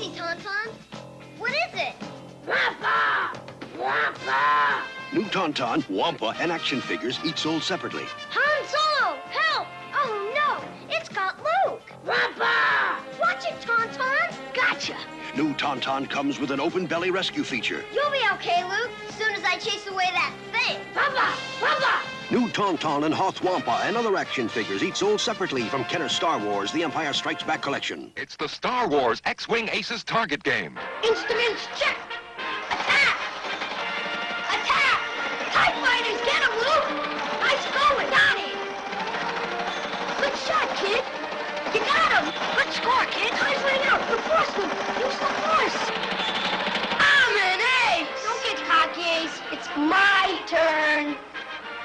Easy, Tauntaun. What is it? Wampa! Wampa! New Tauntaun, Wampa, and action figures, each sold separately. Han Solo! Help! Oh, no! It's got Luke! Wampa! Watch it, Tauntaun! Gotcha! New Tauntaun comes with an open belly rescue feature. You'll be okay, Luke, as soon as I chase away that thing. Wampa! Wampa! New Tauntaun and Hoth Wampa and other action figures, each sold separately from Kenner's Star Wars, The Empire Strikes Back collection. It's the Star Wars X-Wing Aces target game. Instruments check! Attack! Attack! TIE fighters, get him, Luke! Nice going, Donnie! Good shot, kid! You got him! Good score, kid! Time's right out! The force, Luke! Use the force! I'm an ace! Don't get cocky, Ace. It's my turn!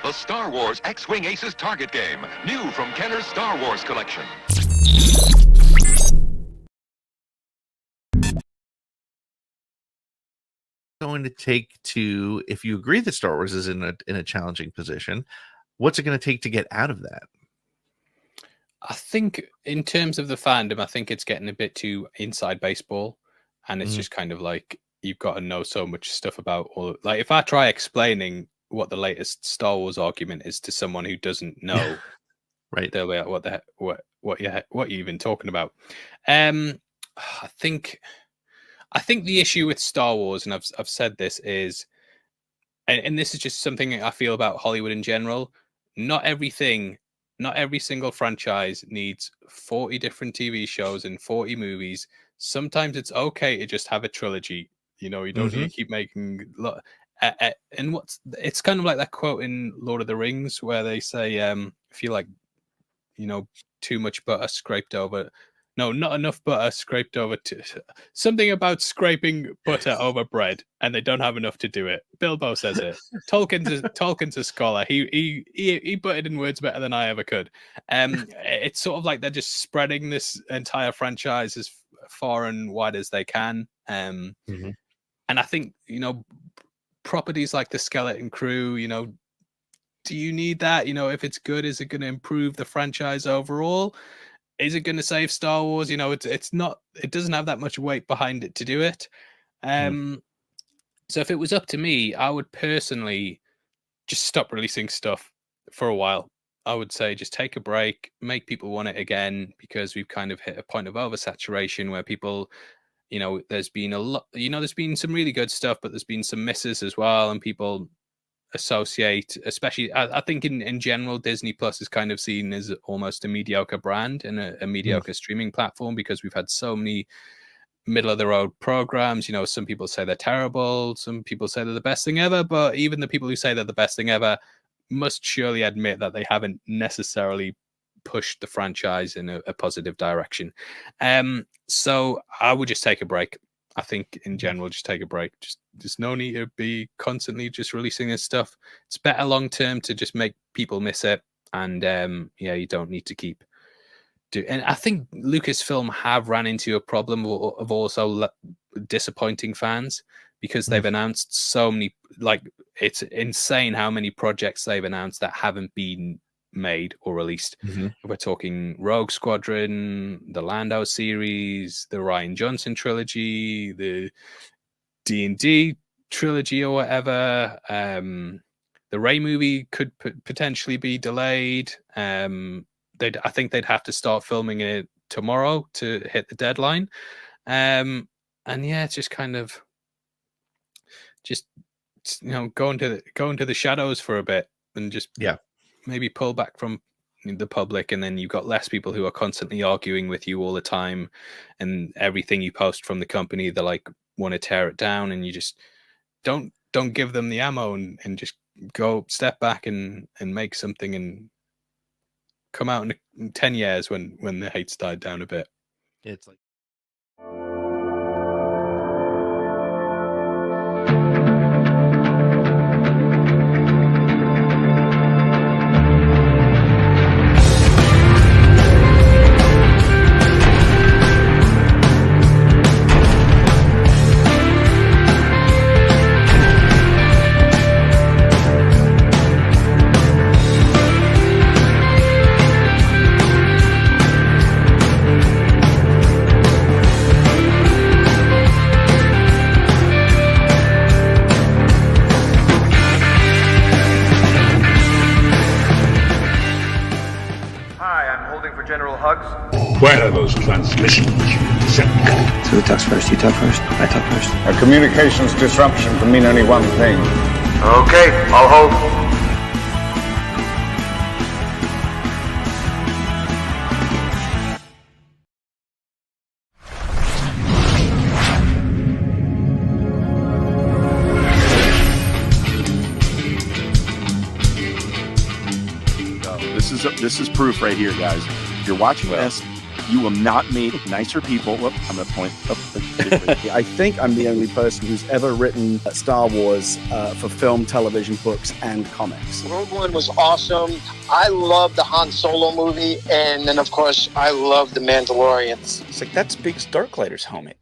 The Star Wars X-Wing Aces target game, new from Kenner's Star Wars collection. Going to take to, if you agree that Star Wars is in a challenging position, what's it going to take to get out of that? I think in terms of the fandom, I think it's getting a bit too inside baseball, and it's just kind of like you've got to know so much stuff about all. Like if I try explaining what the latest Star Wars argument is to someone who doesn't know, right? They'll be like, what you even talking about? I think the issue with Star Wars, and I've said this, is, and this is just something I feel about Hollywood in general. Not every single franchise needs 40 different TV shows and 40 movies. Sometimes it's okay to just have a trilogy. You know, you don't need to keep making. And it's kind of like that quote in Lord of the Rings where they say, if you like, you know, too much butter scraped over. No, not enough butter scraped over something about scraping butter over bread, and they don't have enough to do it. Bilbo says it. Tolkien's a scholar. He put it in words better than I ever could. It's sort of like they're just spreading this entire franchise as far and wide as they can. And I think, you know, properties like the Skeleton Crew, you know, do you need that? You know, if it's good, is it going to improve the franchise overall? Is it going to save Star Wars? You know, it's not. It doesn't have that much weight behind it to do it. So if it was up to me, I would personally just stop releasing stuff for a while. I would say just take a break, make people want it again, because we've kind of hit a point of oversaturation where people, you know, there's been a lot. You know, there's been some really good stuff, but there's been some misses as well, and people associate, especially I think in general, Disney Plus is kind of seen as almost a mediocre brand and a mediocre streaming platform, because we've had so many middle of the road programs. You know, some people say they're terrible, some people say they're the best thing ever, but even the people who say they're the best thing ever must surely admit that they haven't necessarily pushed the franchise in a positive direction. So I would just take a break. I think in general, just take a break. There's no need to be constantly just releasing this stuff. It's better long term to just make people miss it. And you don't need to keep doing. And I think Lucasfilm have ran into a problem of also disappointing fans, because they've announced so many. Like, it's insane how many projects they've announced that haven't been made or released. We're talking Rogue Squadron, the Lando series, the Rian Johnson trilogy, the D&D trilogy or whatever. The Rey movie could potentially be delayed. I think they'd have to start filming it tomorrow to hit the deadline. And yeah, it's just kind of go into the shadows for a bit and just maybe pull back from the public, and then you've got less people who are constantly arguing with you all the time, and everything you post from the company, they like want to tear it down, and you just don't give them the ammo and just go step back and make something and come out in 10 years when the hate's died down a bit. It's like hugs? Where are those transmissions you sent? So who talks first? You talk first? I talk first? A communications disruption can mean only one thing. Okay, I'll hold. This is proof right here, guys. If you're watching this, you will not meet nicer people. Whoop, I'm going to point up. I think I'm the only person who's ever written Star Wars for film, television, books, and comics. Rogue One was awesome. I love the Han Solo movie, and then, of course, I love The Mandalorian. It's like, that's Big Starklighter's helmet.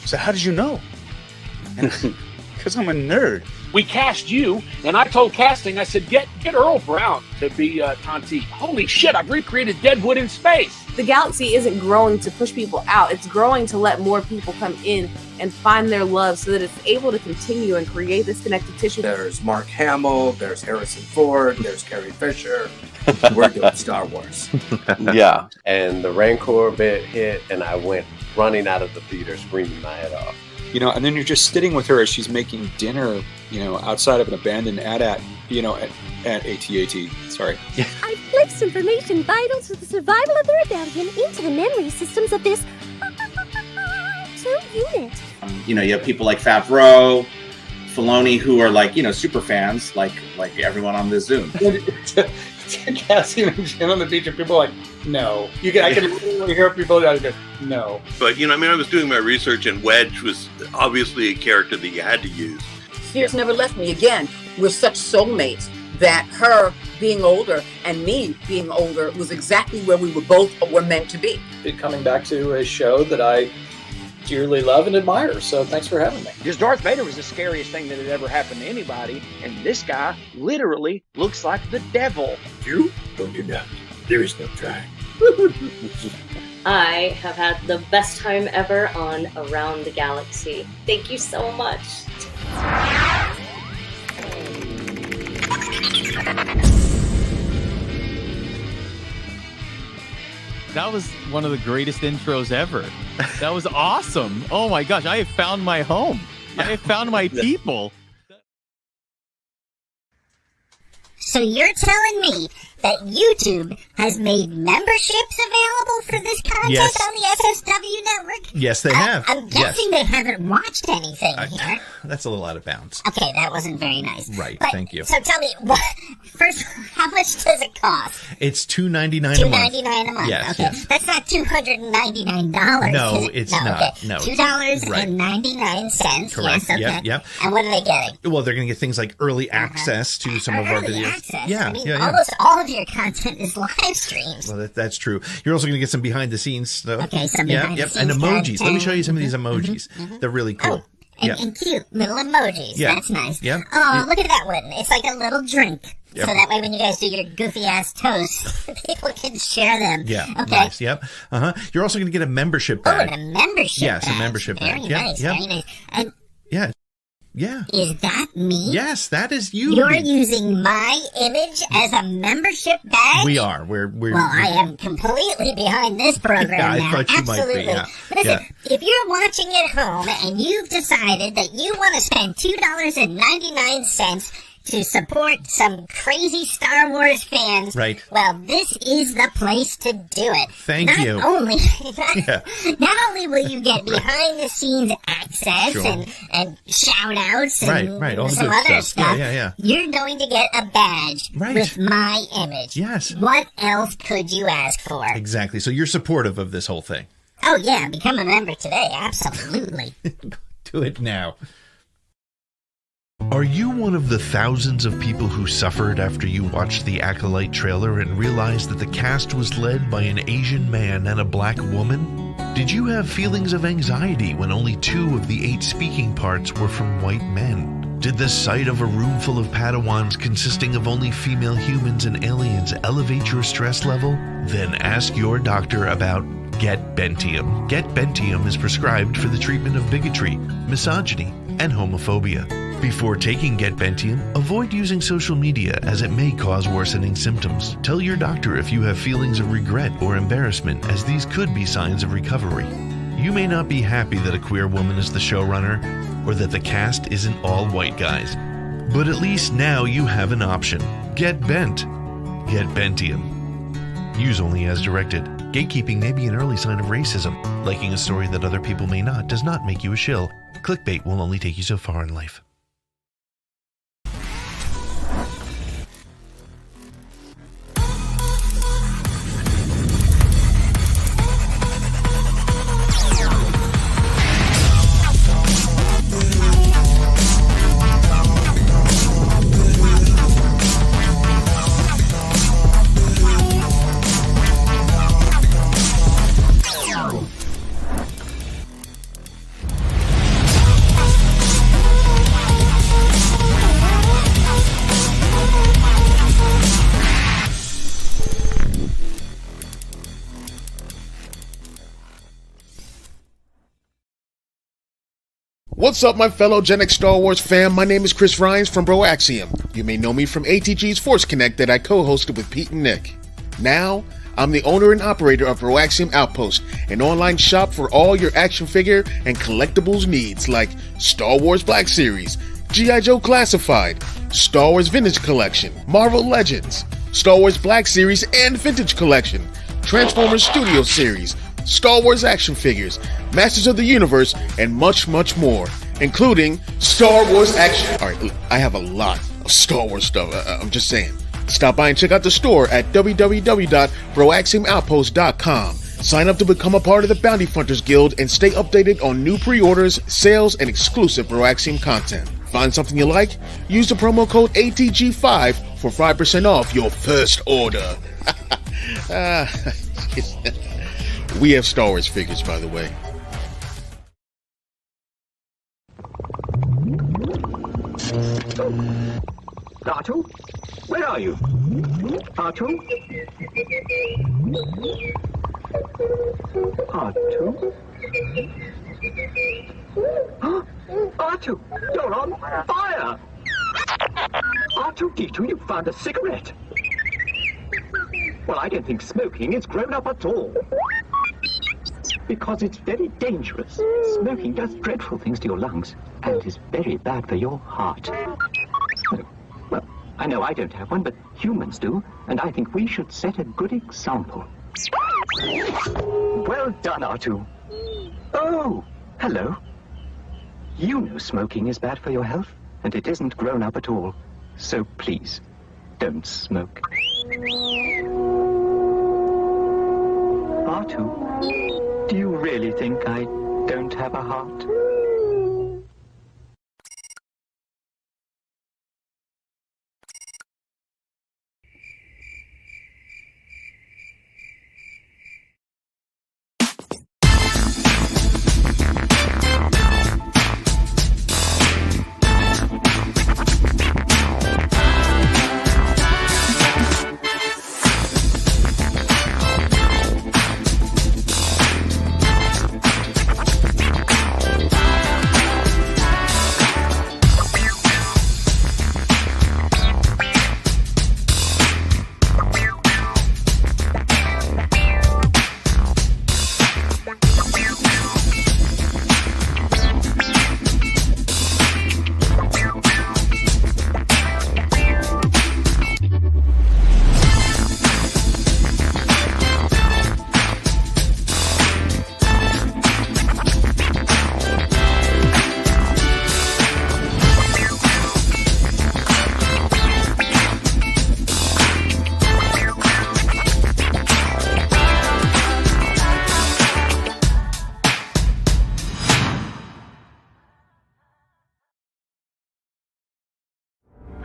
So how did you know? Because I'm a nerd. We cast you, and I told casting, I said, get Earl Brown to be Tonti. Holy shit, I've recreated Deadwood in space. The galaxy isn't growing to push people out. It's growing to let more people come in and find their love so that it's able to continue and create this connective tissue. There's Mark Hamill, there's Harrison Ford, there's Carrie Fisher. We're doing Star Wars. Yeah, and the Rancor bit hit, and I went running out of the theater screaming my head off. You know, and then you're just sitting with her as she's making dinner, you know, outside of an abandoned at AT-AT. Sorry. I've placed information vital to the survival of the rebellion into the memory systems of this 2 unit. You know, you have people like Favreau, Filoni, who are like, you know, super fans, like everyone on this Zoom. Casting and Jim on the beach, and people are like, no. I can literally hear people go, no. But, you know, I mean, I was doing my research, and Wedge was obviously a character that you had to use. Fears never left me. Again, we're such soulmates that her being older and me being older was exactly where we were meant to be. Coming back to a show that I dearly love and admire, so thanks for having me. Because Darth Vader was the scariest thing that had ever happened to anybody, and this guy literally looks like the devil. You don't do that. There is no trying. I have had the best time ever on Around the Galaxy. Thank you so much. That was one of the greatest intros ever. That was awesome. Oh my gosh, I have found my home. I have found my people. So you're telling me that YouTube has made memberships available for this content on the SSW network? Yes, they have. I'm guessing they haven't watched anything here. That's a little out of bounds. Okay, that wasn't very nice. Right, but, thank you. So tell me, first, how much does it cost? It's $2.99 a month. $2.99 a month. Yes, okay. yes. That's not $299. No, it's not. Okay. No. $2.99. Correct. Yes, okay. Yep. And what are they getting? Well, they're going to get things like early access to some of our videos. Access. Yeah, I mean, yeah. Almost all of your content is live streams. Well, that's true. You're also going to get some behind the scenes stuff. Okay, some behind the scenes and emojis. content. Let me show you some of these emojis. They're really cool. And cute little emojis. Yeah. That's nice. Yeah. Oh, look at that one. It's like a little drink. Yep. So that way when you guys do your goofy ass toasts, people can share them. Yeah. Okay. Nice. Yep. You're also going to get a membership bag. Oh, and a membership Yes, badge. a membership Very bag. nice. Yep. Very nice. And yeah. Yeah. Is that me? Yes, that is you. You're using my image as a membership badge? We are. We're well, I am completely behind this program I now. thought you Absolutely. might be. Yeah. But listen, if you're watching at home and you've decided that you want to spend $2.99 to support some crazy Star Wars fans, right? Well, this is the place to do it. Thank you. Not only will you get behind the scenes access and shout outs and right. All the some good other stuff. stuff, Yeah. you're going to get a badge with my image. Yes. What else could you ask for? Exactly. So you're supportive of this whole thing. Oh yeah, become a member today. Absolutely. Do it now. Are you one of the thousands of people who suffered after you watched the Acolyte trailer and realized that the cast was led by an Asian man and a black woman? Did you have feelings of anxiety when only 2 of the 8 speaking parts were from white men? Did the sight of a room full of Padawans consisting of only female humans and aliens elevate your stress level? Then ask your doctor about Get Bentium. Get Bentium is prescribed for the treatment of bigotry, misogyny, and homophobia. Before taking Getbentium, avoid using social media as it may cause worsening symptoms. Tell your doctor if you have feelings of regret or embarrassment, as these could be signs of recovery. You may not be happy that a queer woman is the showrunner or that the cast isn't all white guys, but at least now you have an option. Get bent. Getbentium. Use only as directed. Gatekeeping may be an early sign of racism. Liking a story that other people may not does not make you a shill. Clickbait will only take you so far in life. What's up, my fellow Gen X Star Wars fam? My name is Chris Rhines from Broaxium. You may know me from ATG's Force Connect that I co-hosted with Pete and Nick. Now, I'm the owner and operator of Broaxium Outpost, an online shop for all your action figure and collectibles needs like Star Wars Black Series, G.I. Joe Classified, Star Wars Vintage Collection, Marvel Legends, Star Wars Black Series and Vintage Collection, Transformers Studio Series, Star Wars action figures, Masters of the Universe, and much, much more, including Star Wars action. Alright, I have a lot of Star Wars stuff, I'm just saying. Stop by and check out the store at www.broaxiumoutpost.com. Sign up to become a part of the Bounty Hunters Guild and stay updated on new pre-orders, sales, and exclusive Broaxium content. Find something you like? Use the promo code ATG5 for 5% off your first order. We have Star Wars figures, by the way. R2? Where are you? R2? R2? Huh? R2, you're on fire! R2-D2, you found a cigarette! Well, I don't think smoking is grown up at all. Because it's very dangerous. Smoking does dreadful things to your lungs and is very bad for your heart. Well, I know I don't have one, but humans do, and I think we should set a good example. Well done, R2. Oh, hello. You know smoking is bad for your health, and it isn't grown up at all. So please, don't smoke. R2, do you really think I don't have a heart?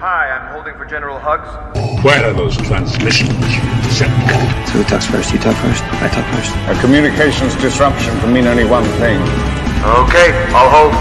Hi, I'm holding for General Hugs. Where are those transmissions you sent? So who talks first? You talk first? I talk first. A communications disruption can mean only one thing. Okay, I'll hold.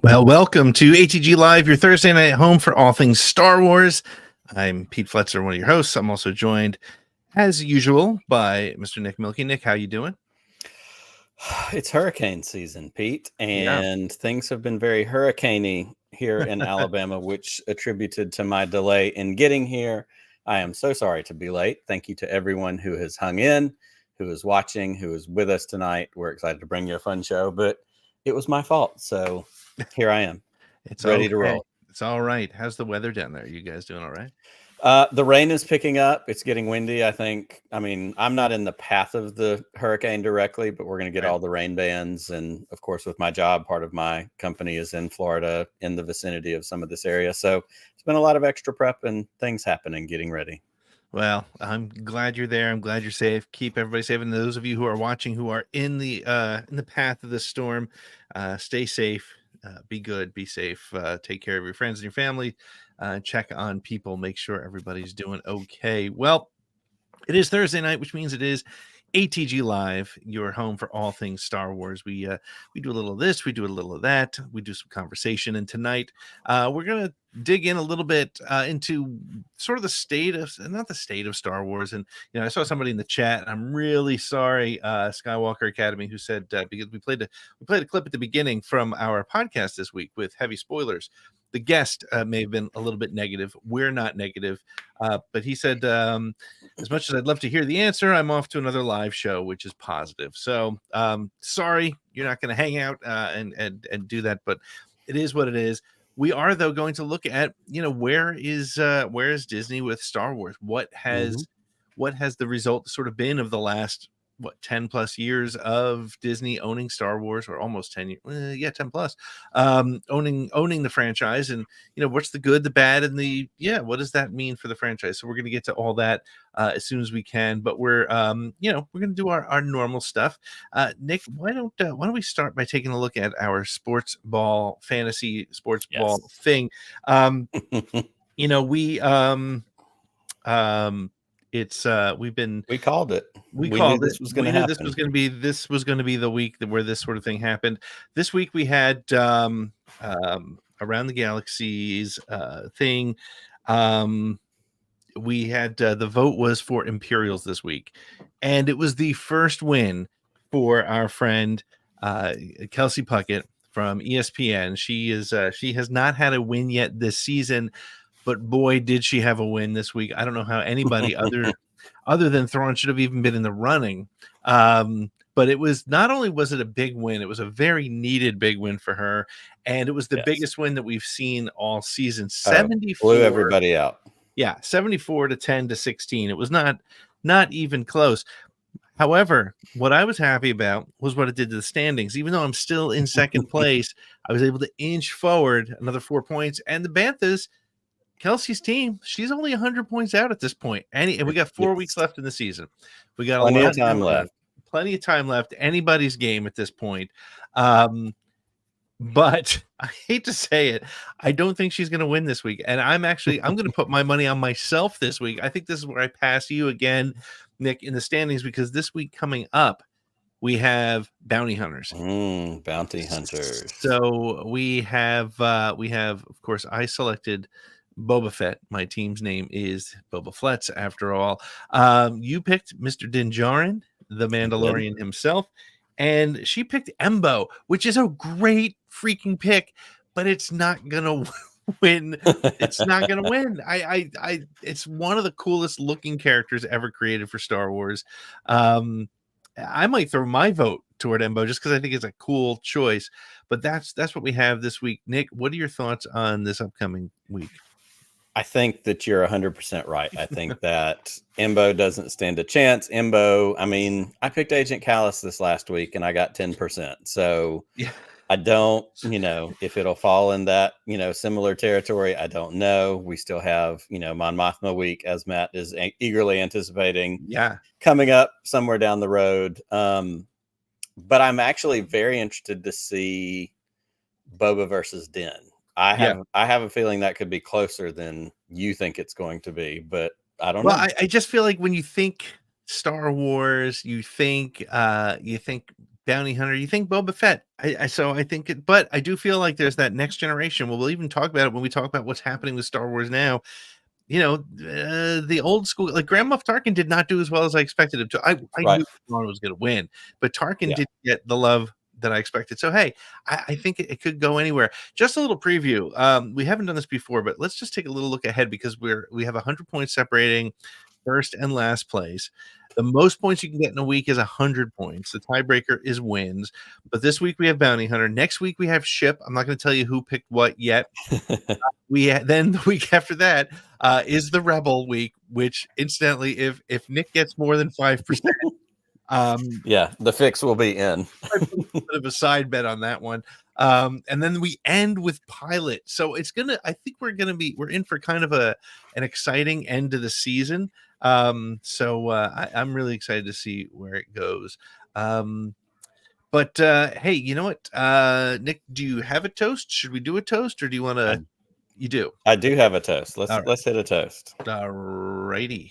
Well, welcome to ATG Live, your Thursday night home for all things Star Wars. I'm Pete Fletzer, one of your hosts. I'm also joined, as usual, by Mr. Nick Milky. Nick, how you doing? It's hurricane season, Pete, and things have been very hurricaney here in Alabama, which attributed to my delay in getting here. I am so sorry to be late. Thank you to everyone who has hung in, who is watching, who is with us tonight. We're excited to bring you a fun show, but it was my fault. So here I am. It's ready to roll. It's all right. How's the weather down there? You guys doing all right? The rain is picking up. It's getting windy, I think. I mean, I'm not in the path of the hurricane directly, but we're going to get all the rain bands. And of course, with my job, part of my company is in Florida, in the vicinity of some of this area. So it's been a lot of extra prep and things happening, getting ready. Well, I'm glad you're there. I'm glad you're safe. Keep everybody safe. And those of you who are watching, who are in the path of the storm, stay safe. Be good, be safe, take care of your friends and your family, check on people, make sure everybody's doing okay. Well, it is Thursday night, which means it is ATG Live, your home for all things Star Wars. We do a little of this, we do a little of that, we do some conversation, and tonight we're going to dig in a little bit into sort of the state of, not the state of Star Wars. And I saw somebody in the chat, and I'm really sorry, Skywalker Academy, who said because we played a clip at the beginning from our podcast this week with heavy spoilers. The guest may have been a little bit negative. We're not negative, but he said, as much as I'd love to hear the answer, I'm off to another live show, which is positive. So sorry, you're not going to hang out and do that, but it is what it is. We are, though, going to look at, where is Disney with Star Wars? What has the result sort of been of the last 10 plus years of Disney owning Star Wars, or almost 10 years, 10 plus, owning the franchise, and what's the good, the bad, and what does that mean for the franchise? So we're going to get to all that as soon as we can, but we're going to do our normal stuff. Nick, why don't we start by taking a look at our fantasy sports ball thing? We called it. We called it. This was going to happen. This was going to be the week where this sort of thing happened. This week we had Around the Galaxies thing. We had the vote was for Imperials this week, and it was the first win for our friend Kelsey Puckett from ESPN. She has not had a win yet this season, but boy, did she have a win this week. I don't know how anybody other than Thrawn should have even been in the running. But it was, not only was it a big win, it was a very needed big win for her. And it was the biggest win that we've seen all season. 74. Blew everybody out. Yeah, 74 to 10 to 16. It was not even close. However, what I was happy about was what it did to the standings. Even though I'm still in second place, I was able to inch forward another 4 points. And the Banthas, Kelsey's team, she's only 100 points out at this point. And we got 4 weeks left in the season. We got plenty of time left. Plenty of time left. Anybody's game at this point. But I hate to say it, I don't think she's going to win this week. And I'm going to put my money on myself this week. I think this is where I pass you again, Nick, in the standings, because this week coming up, we have bounty hunters. Bounty hunters. So we have, of course, I selected Boba Fett. My team's name is Boba Fletts, after all. You picked Mr. Din Djarin, the Mandalorian himself, and she picked Embo, which is a great freaking pick, but it's not gonna win. It's not gonna win. It's one of the coolest looking characters ever created for Star Wars. I might throw my vote toward Embo just because I think it's a cool choice. But that's what we have this week. Nick, what are your thoughts on this upcoming week? I think that you're 100% right. I think that Embo doesn't stand a chance. Embo, I mean, I picked Agent Callus this last week and I got 10%. So I don't, if it'll fall in that, similar territory, I don't know. We still have, Mon Mothma week, as Matt is eagerly anticipating. Yeah. Coming up somewhere down the road. But I'm actually very interested to see Boba versus Din. I have a feeling that could be closer than you think it's going to be, but I don't know. I just feel like when you think Star Wars, you think Bounty Hunter. You think Boba Fett. So I think it, but I do feel like there's that next generation. We'll even talk about it when we talk about what's happening with Star Wars now. You know, the old school, like Grand Moff Tarkin did not do as well as I expected him to. I knew Thrawn was going to win, but Tarkin didn't get the love that I expected. So, hey, I think it could go anywhere. Just a little preview. We haven't done this before, but let's just take a little look ahead because we have 100 points separating first and last place. The most points you can get in a week is 100 points. The tiebreaker is wins. But this week we have Bounty Hunter. Next week we have Ship. I'm not going to tell you who picked what yet. Then the week after that is the Rebel week, which incidentally, if Nick gets more than 5%, the fix will be in. A bit of a side bet on that one. And then we end with Pilot. So I think we're in for kind of an exciting end to the season. I'm really excited to see where it goes. But hey, you know what? Nick, do you have a toast? Should we do a toast, or do you want to? You do. I do have a toast. Let's hit a toast. All righty.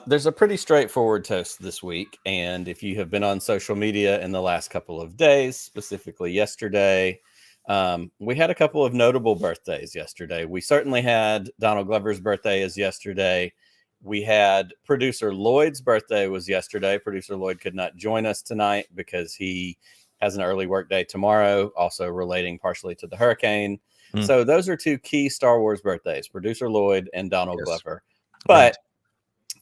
There's a pretty straightforward toast this week, and if you have been on social media in the last couple of days, specifically yesterday, we had a couple of notable birthdays yesterday. We certainly had Donald Glover's birthday is yesterday. We had producer Lloyd's birthday was yesterday. Producer Lloyd could not join us tonight because he has an early work day tomorrow, also relating partially to the hurricane. So those are two key Star Wars birthdays, producer Lloyd and Donald Glover. But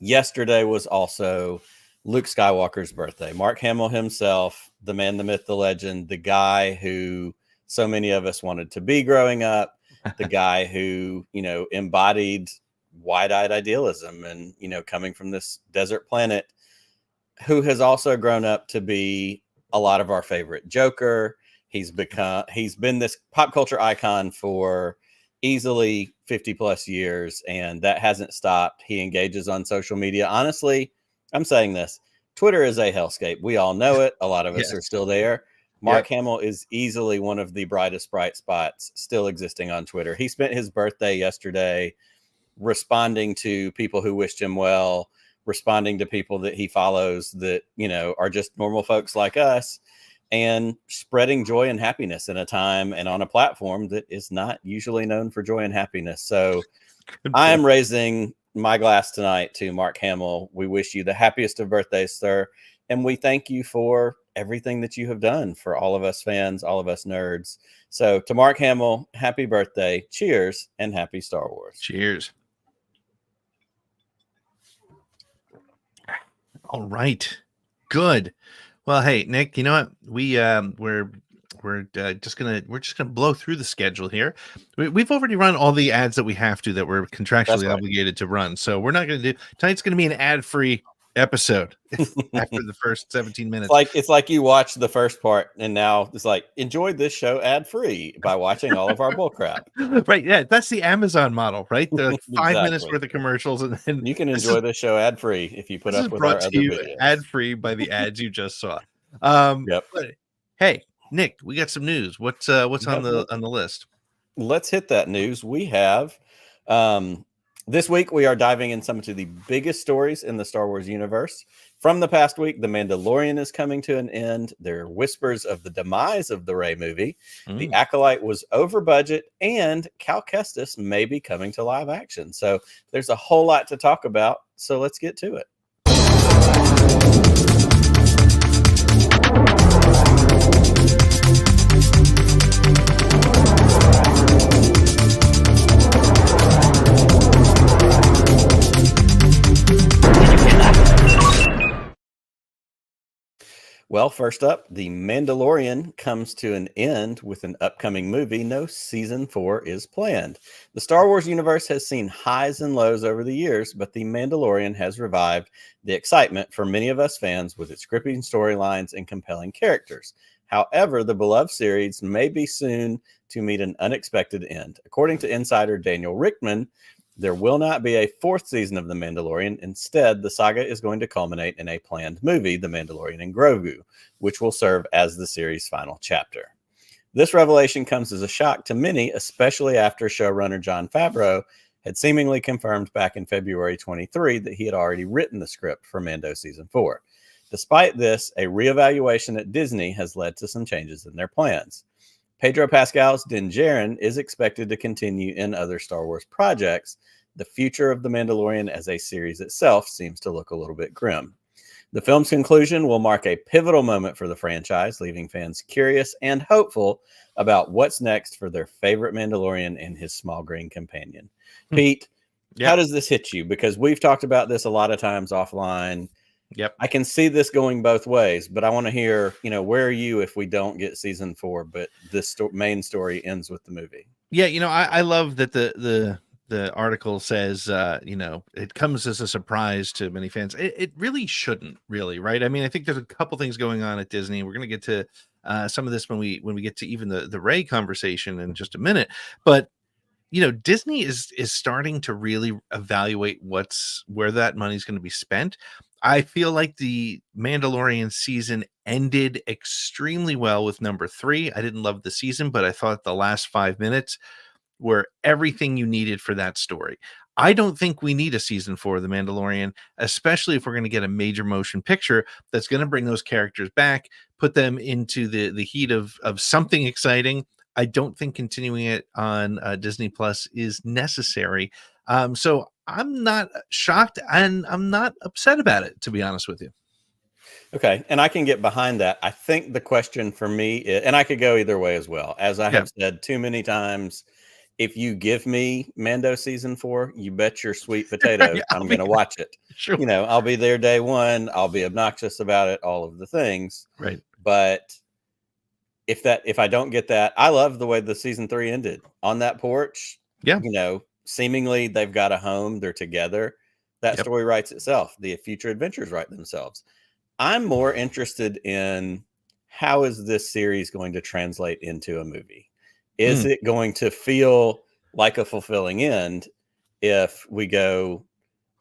yesterday was also Luke Skywalker's birthday. Mark Hamill himself, the man, the myth, the legend, the guy who so many of us wanted to be growing up, the guy who, embodied wide-eyed idealism and, coming from this desert planet, who has also grown up to be a lot of our favorite Joker. He's been this pop culture icon for easily 50 plus years, and that hasn't stopped. He engages on social media. Honestly, I'm saying this, Twitter is a hellscape. We all know it. A lot of us are still there. Mark Hamill is easily one of the brightest bright spots still existing on Twitter. He spent his birthday yesterday responding to people who wished him well, responding to people that he follows that, are just normal folks like us, and spreading joy and happiness in a time and on a platform that is not usually known for joy and happiness. So I am raising my glass tonight to Mark Hamill. We wish you the happiest of birthdays, sir. And we thank you for everything that you have done for all of us fans, all of us nerds. So to Mark Hamill, happy birthday. Cheers and happy Star Wars. Cheers. All right. Good. Well, hey, Nick, you know what? We're just gonna blow through the schedule here. We've already run all the ads that we have to, that we're contractually obligated to run. So we're not going to do tonight's. Going to be an ad-free episode after the first 17 minutes. It's like you watched the first part, and now it's like, enjoy this show ad-free by watching all of our bullcrap. Right? Yeah, that's the Amazon model, right? They're like 5 minutes worth of commercials, and then you can enjoy this show ad-free if you put up with our other videos. Ad-free by the ads you just saw. But, hey, Nick, we got some news. What's on the list? Let's hit that news. We have this week we are diving in some of the biggest stories in the Star Wars universe. From the past week, The Mandalorian is coming to an end. There are whispers of the demise of the Rey movie. The Acolyte was over budget, and Cal Kestis may be coming to live action. So there's a whole lot to talk about. So let's get to it. Well, first up, The Mandalorian comes to an end with an upcoming movie. No season 4 is planned. The Star Wars universe has seen highs and lows over the years, but The Mandalorian has revived the excitement for many of us fans with its gripping storylines and compelling characters. However, the beloved series may be soon to meet an unexpected end. According to insider Daniel Richtman, there will not be a 4th season of The Mandalorian. Instead, the saga is going to culminate in a planned movie, The Mandalorian and Grogu, which will serve as the series' final chapter. This revelation comes as a shock to many, especially after showrunner Jon Favreau had seemingly confirmed back in February 23 that he had already written the script for Mando Season 4. Despite this, a reevaluation at Disney has led to some changes in their plans. Pedro Pascal's Din Djarin is expected to continue in other Star Wars projects. The future of The Mandalorian as a series itself seems to look a little bit grim. The film's conclusion will mark a pivotal moment for the franchise, leaving fans curious and hopeful about what's next for their favorite Mandalorian and his small green companion. Pete, how does this hit you? Because we've talked about this a lot of times offline. Yep. I can see this going both ways, but I want to hear, where are you if we don't get season 4, but this main story ends with the movie? Yeah, I love that the article says, it comes as a surprise to many fans. It really shouldn't, really, right? I mean, I think there's a couple things going on at Disney. We're going to get to some of this when we get to even the Rey conversation in just a minute. But Disney is starting to really evaluate where that money's going to be spent. I feel like the Mandalorian season ended extremely well with number 3. I didn't love the season, but I thought the last 5 minutes were everything you needed for that story. I don't think we need a season 4 of The Mandalorian, especially if we're going to get a major motion picture that's going to bring those characters back, put them into the heat of something exciting. I don't think continuing it on Disney Plus is necessary. So I'm not shocked and I'm not upset about it, to be honest with you. Okay. And I can get behind that. I think the question for me is, and I could go either way as well. As I have said too many times, if you give me Mando season 4, you bet your sweet potatoes I'm going to watch it. Sure. I'll be there day one. I'll be obnoxious about it, all of the things. Right. But if I don't get that, I love the way the season 3 ended on that porch. Yeah. Seemingly they've got a home. They're together. That story writes itself. The future adventures write themselves. I'm more interested in how is this series going to translate into a movie? Is it going to feel like a fulfilling end if we go,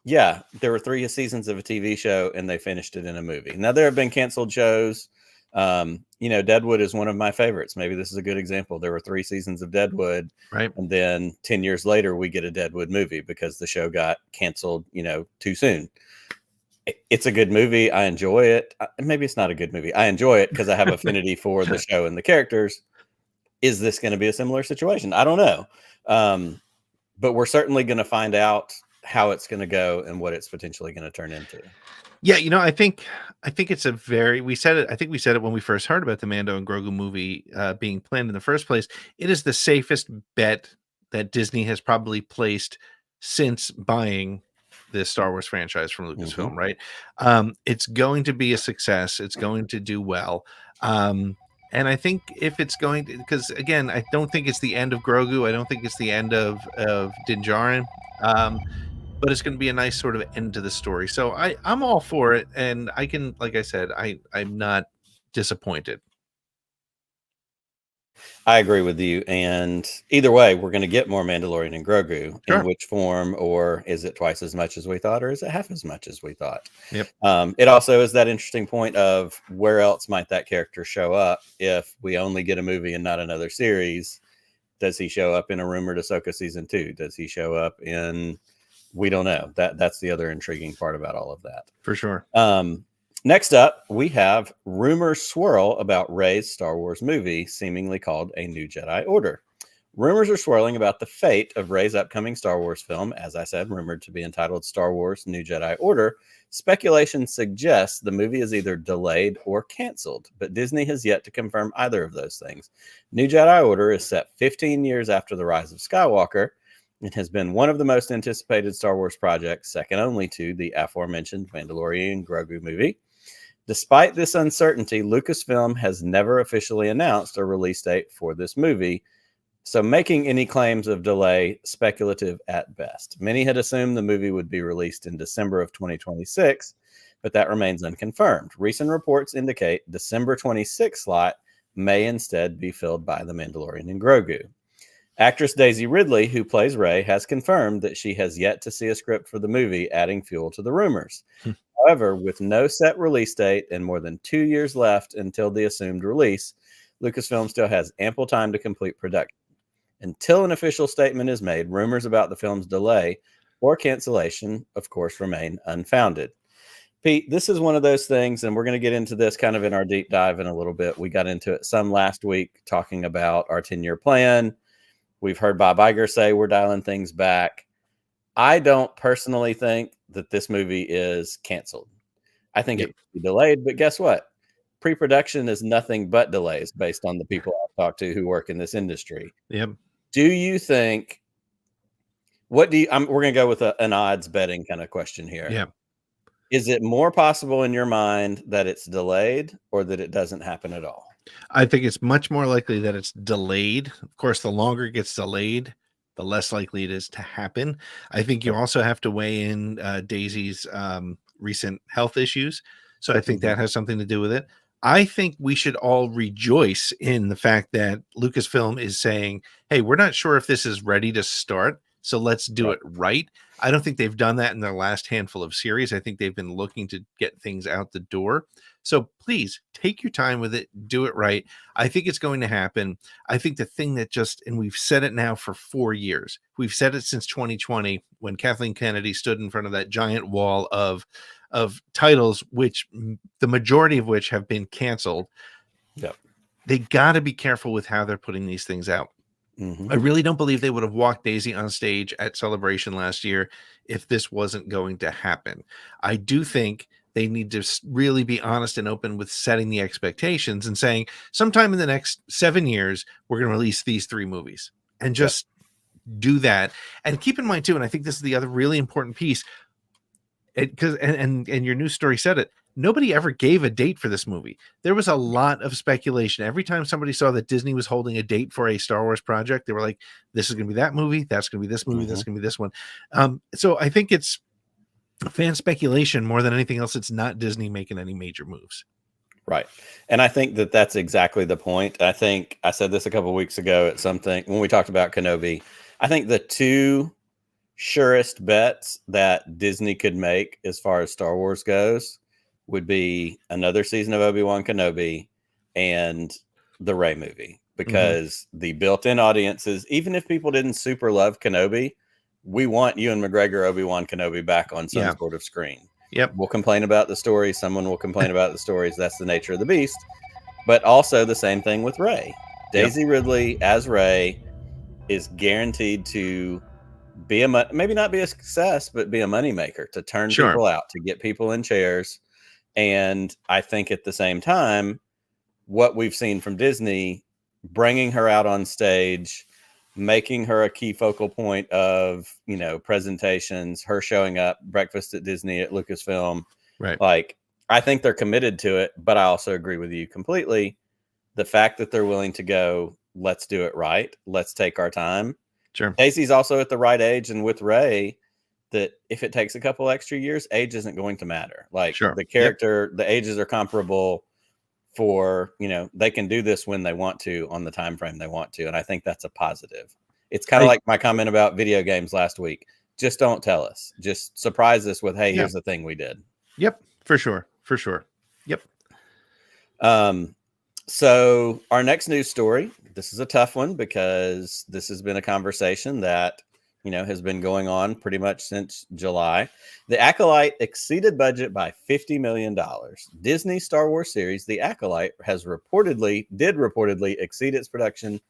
there were 3 seasons of a TV show and they finished it in a movie? Now, there have been canceled shows. Deadwood is one of my favorites. Maybe this is a good example. There were 3 seasons of Deadwood, right? And then 10 years later, we get a Deadwood movie because the show got canceled, too soon. It's a good movie. I enjoy it. Maybe it's not a good movie. I enjoy it because I have affinity for the show and the characters. Is this going to be a similar situation? I don't know. But we're certainly going to find out how it's going to go and what it's potentially going to turn into. Yeah, I think it's a very, we said it, I think we said it when we first heard about the Mando and Grogu movie being planned in the first place. It is the safest bet that Disney has probably placed since buying the Star Wars franchise from Lucasfilm, right? It's going to be a success. It's going to do well. And I think if it's going to, because again, I don't think it's the end of Grogu. I don't think it's the end of Din Djarin. But it's going to be a nice sort of end to the story. So I'm all for it. And I can, like I said, I'm not disappointed. I agree with you. And either way, we're going to get more Mandalorian and Grogu. Sure. In which form, or is it twice as much as we thought, or is it half as much as we thought? Yep. It also is that interesting point of where else might that character show up if we only get a movie and not another series? Does he show up in a rumored Ahsoka season 2? Does he show up in... We don't know. That's the other intriguing part about all of that. For sure. Next up, we have rumors swirl about Rey's Star Wars movie, seemingly called A New Jedi Order. Rumors are swirling about the fate of Rey's upcoming Star Wars film, as I said, rumored to be entitled Star Wars New Jedi Order. Speculation suggests the movie is either delayed or canceled, but Disney has yet to confirm either of those things. New Jedi Order is set 15 years after the rise of Skywalker. It has been one of the most anticipated Star Wars projects, second only to the aforementioned Mandalorian Grogu movie. Despite this uncertainty, Lucasfilm has never officially announced a release date for this movie, so making any claims of delay speculative at best. Many had assumed the movie would be released in December of 2026, but that remains unconfirmed. Recent reports indicate December 26 slot may instead be filled by The Mandalorian and Grogu. Actress Daisy Ridley, who plays Rey, has confirmed that she has yet to see a script for the movie, adding fuel to the rumors. However, with no set release date and more than 2 years left until the assumed release, Lucasfilm still has ample time to complete production. Until an official statement is made, rumors about the film's delay or cancellation, of course, remain unfounded. Pete, this is one of those things, and we're going to get into this kind of in our deep dive in a little bit. We got into it some last week talking about our 10-year plan. We've heard Bob Iger say we're dialing things back. I don't personally think that this movie is canceled. I think it could be delayed, but guess what? Pre-production is nothing but delays based on the people I've talked to who work in this industry. Yep. Do you think, we're going to go with an odds betting kind of question here. Yeah. Is it more possible in your mind that it's delayed or that it doesn't happen at all? I think it's much more likely that it's delayed. Of course, the longer it gets delayed, the less likely it is to happen. I think you also have to weigh in Daisy's recent health issues. So I think that has something to do with it. I think we should all rejoice in the fact that Lucasfilm is saying, hey, we're not sure if this is ready to start, so let's do it right. I don't think they've done that in their last handful of series. I think they've been looking to get things out the door. So please take your time with it. Do it right. I think it's going to happen. I think the thing that and we've said it now for 4 years. We've said it since 2020 when Kathleen Kennedy stood in front of that giant wall of titles, which the majority of which have been canceled. Yep. They got to be careful with how they're putting these things out. I really don't believe they would have walked Daisy on stage at Celebration last year if this wasn't going to happen. I do think they need to really be honest and open with setting the expectations and saying sometime in the next 7 years, we're going to release these 3 movies and just do that. And keep in mind too, and I think this is the other really important piece, because and your news story said it, nobody ever gave a date for this movie. There was a lot of speculation. Every time somebody saw that Disney was holding a date for a Star Wars project, they were like, this is going to be that movie, that's going to be this movie, that's going to be this one. So I think it's fan speculation more than anything else. It's not Disney making any major moves. Right. And I think that that's exactly the point. I think I said this a couple of weeks ago at something when we talked about Kenobi. I think the 2 surest bets that Disney could make as far as Star Wars goes would be another season of Obi-Wan Kenobi and the Rey movie, because the built-in audiences, even if people didn't super love Kenobi, we want Ewan McGregor Obi-Wan Kenobi back on some sort of screen. Yep. We'll complain about the story. Someone will complain about the stories. That's the nature of the beast. But also the same thing with Rey. Daisy Ridley as Rey is guaranteed to be maybe not be a success, but be a moneymaker, to turn people out, to get people in chairs. And I think at the same time, what we've seen from Disney, bringing her out on stage, making her a key focal point of, presentations, her showing up, breakfast at Disney, at Lucasfilm. Right. Like, I think they're committed to it, but I also agree with you completely. The fact that they're willing to go, let's do it right. Let's take our time. Sure. Daisy's also at the right age. And with Rey, that if it takes a couple extra years, age isn't going to matter. Like the character, the ages are comparable for, they can do this when they want to on the time frame they want to. And I think that's a positive. It's kind of like my comment about video games last week. Just don't tell us. Just surprise us with, hey, here's the thing we did. Yep, for sure. For sure. Yep. So our next news story, this is a tough one because this has been a conversation that has been going on pretty much since July. The Acolyte exceeded budget by $50 million. Disney Star Wars series, The Acolyte, did reportedly exceed its production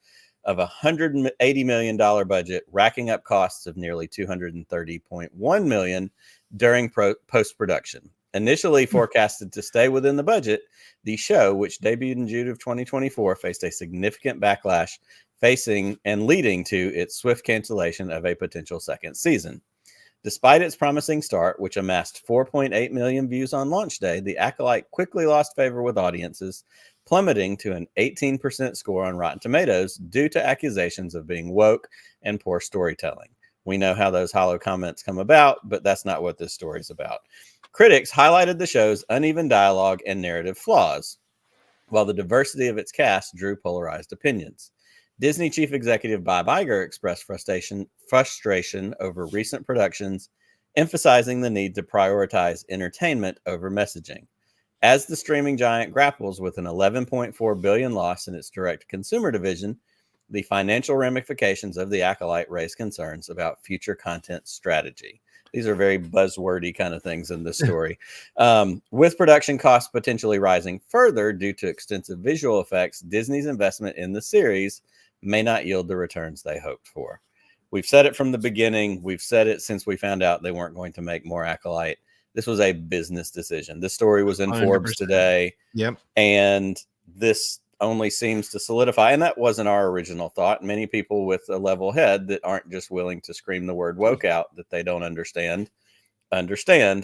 of $180 million budget, racking up costs of nearly $230.1 million during post-production. Initially forecasted to stay within the budget, the show, which debuted in June of 2024, faced a significant backlash, facing and leading to its swift cancellation of a potential second season. Despite its promising start, which amassed 4.8 million views on launch day, The Acolyte quickly lost favor with audiences, plummeting to an 18% score on Rotten Tomatoes due to accusations of being woke and poor storytelling. We know how those hollow comments come about, but that's not what this story is about. Critics highlighted the show's uneven dialogue and narrative flaws, while the diversity of its cast drew polarized opinions. Disney chief executive Bob Iger expressed frustration over recent productions, emphasizing the need to prioritize entertainment over messaging. As the streaming giant grapples with an $11.4 billion loss in its direct-to-consumer division, the financial ramifications of the Acolyte raise concerns about future content strategy. These are very buzzwordy kind of things in this story. With production costs potentially rising further due to extensive visual effects, Disney's investment in the series may not yield the returns they hoped for. We've said it from the beginning. We've said it since we found out they weren't going to make more Acolyte. This was a business decision. This story was in 100%. Forbes today. Yep. And this only seems to solidify, and that wasn't our original thought. Many people with a level head that aren't just willing to scream the word woke out that they don't understand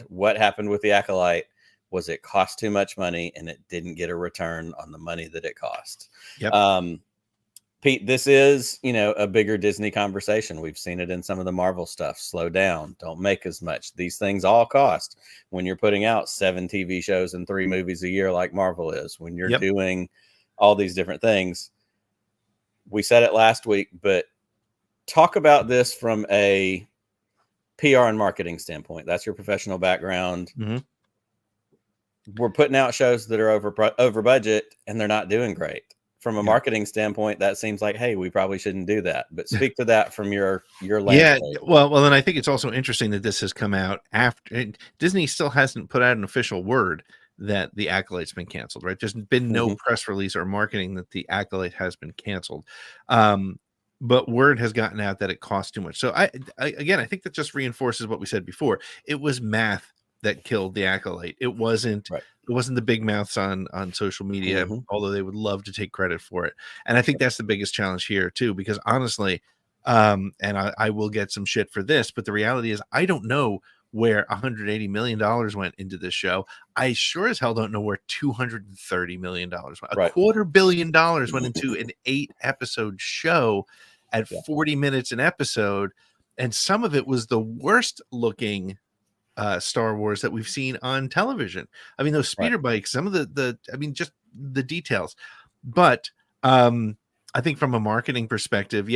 what happened with the Acolyte was it cost too much money and it didn't get a return on the money that it cost. Yep. Pete, this is, a bigger Disney conversation. We've seen it in some of the Marvel stuff. Slow down. Don't make as much. These things all cost. When you're putting out 7 TV shows and 3 movies a year like Marvel is, when you're doing all these different things. We said it last week, but talk about this from a PR and marketing standpoint. That's your professional background. Mm-hmm. We're putting out shows that are over budget and they're not doing great. From a marketing standpoint, that seems like, hey, we probably shouldn't do that. But speak to that from your landscape. Yeah, well, then I think it's also interesting that this has come out after Disney still hasn't put out an official word that the Acolyte's been canceled, right? There's been no press release or marketing that the Acolyte has been canceled. But word has gotten out that it costs too much. So I think that just reinforces what we said before. It was math that killed the Acolyte. It wasn't the big mouths on social media, although they would love to take credit for it. And I think that's the biggest challenge here too, because honestly, and I will get some shit for this, but the reality is I don't know where $180 million went into this show. I sure as hell don't know where $230 million went. $250 million went into an 8-episode show at 40 minutes an episode. And some of it was the worst looking Star Wars that we've seen on television. I mean, those speeder bikes, some of just the details. But I think from a marketing perspective,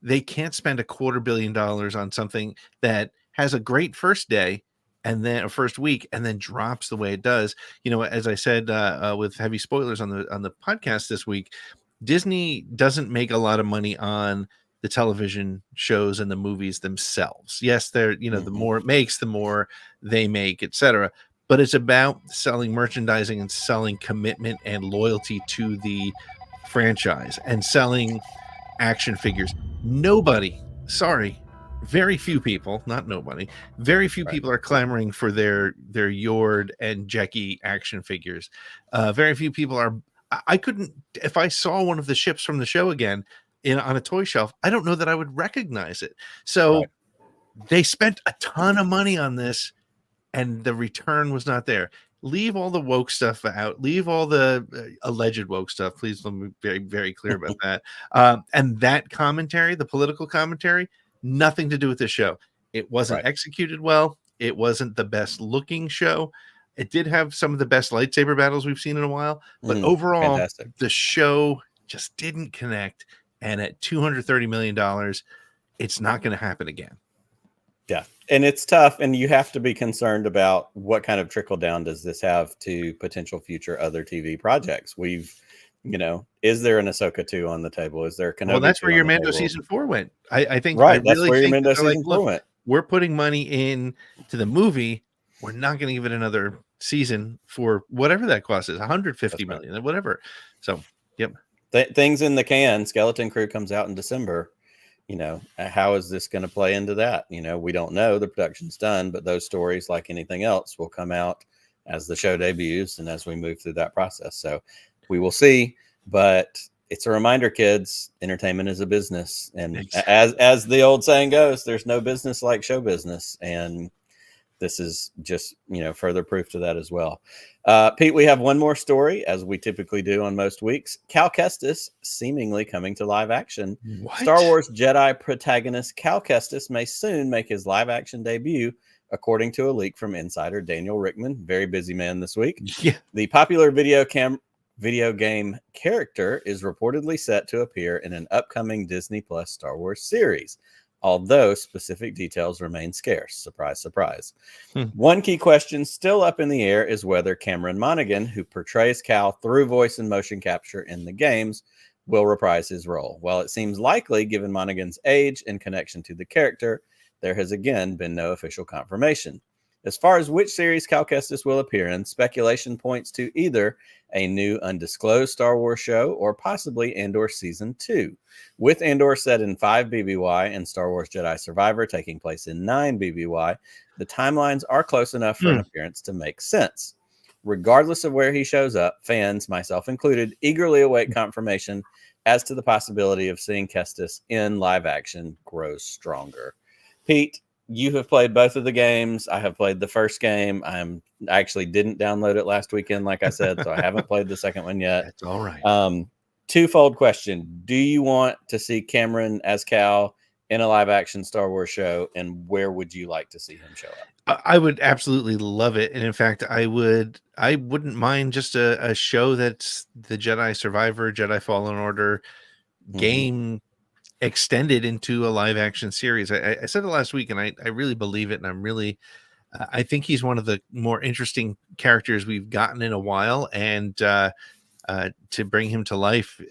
they can't spend $250 million on something that has a great first day and then a first week and then drops the way it does. As I said, with heavy spoilers on the podcast this week, Disney doesn't make a lot of money on the television shows and the movies themselves. Yes, they're, the more it makes, the more they make, etc. But it's about selling merchandising and selling commitment and loyalty to the franchise and selling action figures. Very few people, not nobody, very few people are clamoring for their Yord and Jekki action figures. Very few people are. I couldn't, if I saw one of the ships from the show again on a toy shelf, I don't know that I would recognize it. So they spent a ton of money on this and the return was not there. Leave all the woke stuff out. Leave all the alleged woke stuff. Please let me be very, very clear about that. And that commentary, the political commentary, nothing to do with the show. It wasn't executed well. It wasn't the best looking show. It did have some of the best lightsaber battles we've seen in a while, but overall, the show just didn't connect. And at $230 million, it's not going to happen again. Yeah. And it's tough. And you have to be concerned about what kind of trickle down does this have to potential future other TV projects. Is there an Ahsoka 2 on the table? Is there Kenobi? Well, that's where your Mando season 4 went. I think that's where your Mando season 4 went. We're putting money in to the movie. We're not going to give it another season for whatever that cost is, $150 million, whatever. So, things in the can. Skeleton Crew comes out in December. How is this going to play into that? We don't know. The production's done, but those stories, like anything else, will come out as the show debuts and as we move through that process. So we will see, but it's a reminder, kids, entertainment is a business. And as the old saying goes, there's no business like show business. And this is just, further proof to that as well. Pete, we have one more story, as we typically do on most weeks. Cal Kestis seemingly coming to live action. What? Star Wars Jedi protagonist Cal Kestis may soon make his live action debut, according to a leak from insider Daniel Rickman. Very busy man this week. Yeah. The popular video game character is reportedly set to appear in an upcoming Disney Plus Star Wars series. although specific details remain scarce. Surprise, surprise. One key question still up in the air is whether Cameron Monaghan, who portrays Cal through voice and motion capture in the games, will reprise his role. While it seems likely, given Monaghan's age and connection to the character, there has again been no official confirmation. As far as which series Cal Kestis will appear in, speculation points to either a new undisclosed Star Wars show or possibly Andor Season 2. With Andor set in 5 BBY and Star Wars Jedi Survivor taking place in 9 BBY, the timelines are close enough for an appearance to make sense. Regardless of where he shows up, fans, myself included, eagerly await confirmation as to the possibility of seeing Kestis in live action grows stronger. Pete, you have played both of the games. I have played the first game. I actually didn't download it last weekend, like I said, so I haven't played the second one yet. That's all right. Twofold question. Do you want to see Cameron as Cal in a live action Star Wars show, and where would you like to see him show up? I would absolutely love it. And in fact, I wouldn't mind just a show that's the Jedi Survivor, Jedi Fallen Order game extended into a live action series. I said it last week, and I really believe it. And I'm really, I think he's one of the more interesting characters we've gotten in a while. And to bring him to life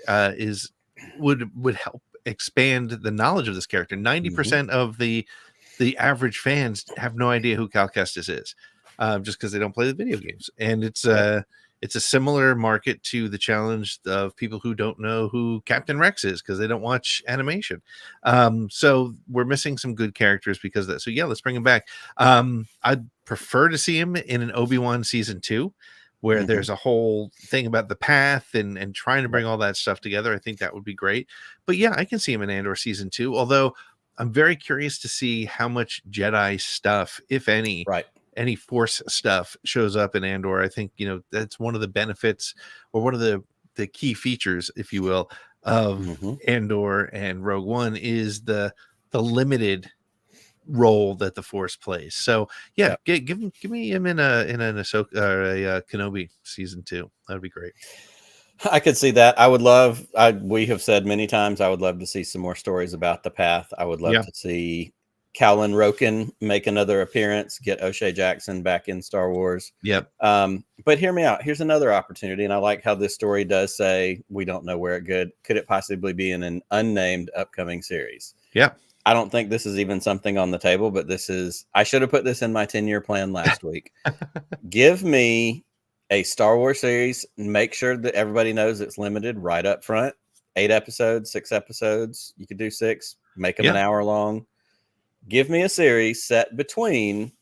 would help expand the knowledge of this character. 90% of the average fans have no idea who Cal Kestis is, just because they don't play the video games. And it's a similar market to the challenge of people who don't know who Captain Rex is because they don't watch animation. So we're missing some good characters because of that. So yeah, let's bring him back. I'd prefer to see him in an Obi-Wan season 2, where there's a whole thing about the path and trying to bring all that stuff together. I think that would be great. But yeah, I can see him in Andor season 2, although I'm very curious to see how much Jedi stuff, if any, any Force stuff shows up in Andor. I think, that's one of the benefits, or one of the key features, if you will, of Andor and Rogue One is the limited role that the Force plays. So yeah, give me him in an Ahsoka or a Kenobi season 2. That would be great. I could see that. I would love, we have said many times, I would love to see some more stories about the path. I would love to see Cowlin Roken make another appearance, get O'Shea Jackson back in Star Wars. But hear me out. Here's another opportunity. And I like how this story does say, we don't know where it could it possibly be in an unnamed upcoming series? I don't think this is even something on the table, but I should have put this in my 10-year plan last week. Give me a Star Wars series, make sure that everybody knows it's limited right up front. 8 episodes, 6 episodes. You could do 6, make them an hour long. Give me a series set between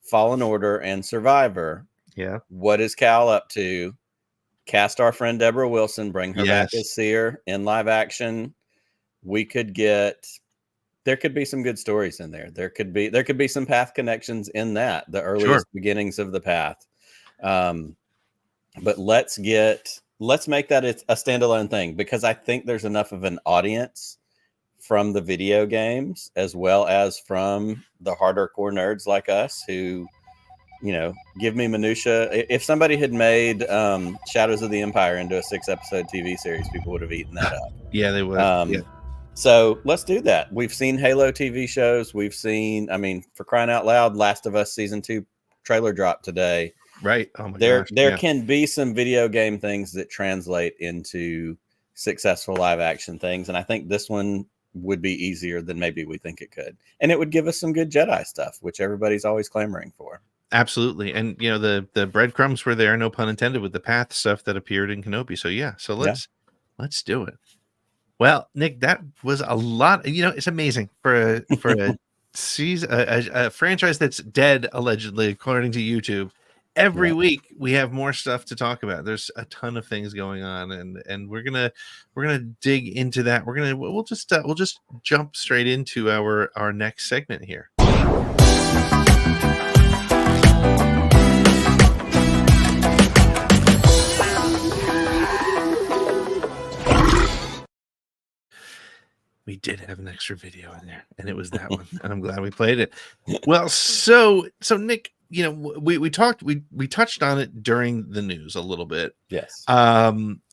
Fallen Order and Survivor. What is Cal up to? Cast our friend Deborah Wilson, bring her back as Seer in live action. There could be some good stories in there. There could be some path connections in that, the earliest beginnings of the path. But let's make that a standalone thing, because I think there's enough of an audience from the video games as well as from the harder core nerds like us who, give me minutia. If somebody had made Shadows of the Empire into a 6-episode TV series, people would have eaten that up. Yeah, they would. So let's do that. We've seen Halo TV shows. We've seen, for crying out loud, Last of Us season 2 trailer dropped today. Right. Oh my gosh. There yeah. can be some video game things that translate into successful live action things. And I think this one would be easier than maybe we think it could. And it would give us some good Jedi stuff, which everybody's always clamoring for. Absolutely. And the breadcrumbs were there, no pun intended, with the path stuff that appeared in Kenobi. So yeah, so let's do it. Well, Nick, that was a lot. It's amazing for a season, a franchise that's dead, allegedly, according to YouTube. Every week we have more stuff to talk about. There's a ton of things going on, and we're gonna dig into that. We'll just jump straight into our next segment here. We did have an extra video in there, and it was that one, and I'm glad we played it. Well, so Nick, you know, we touched on it during the news a little bit. Yes.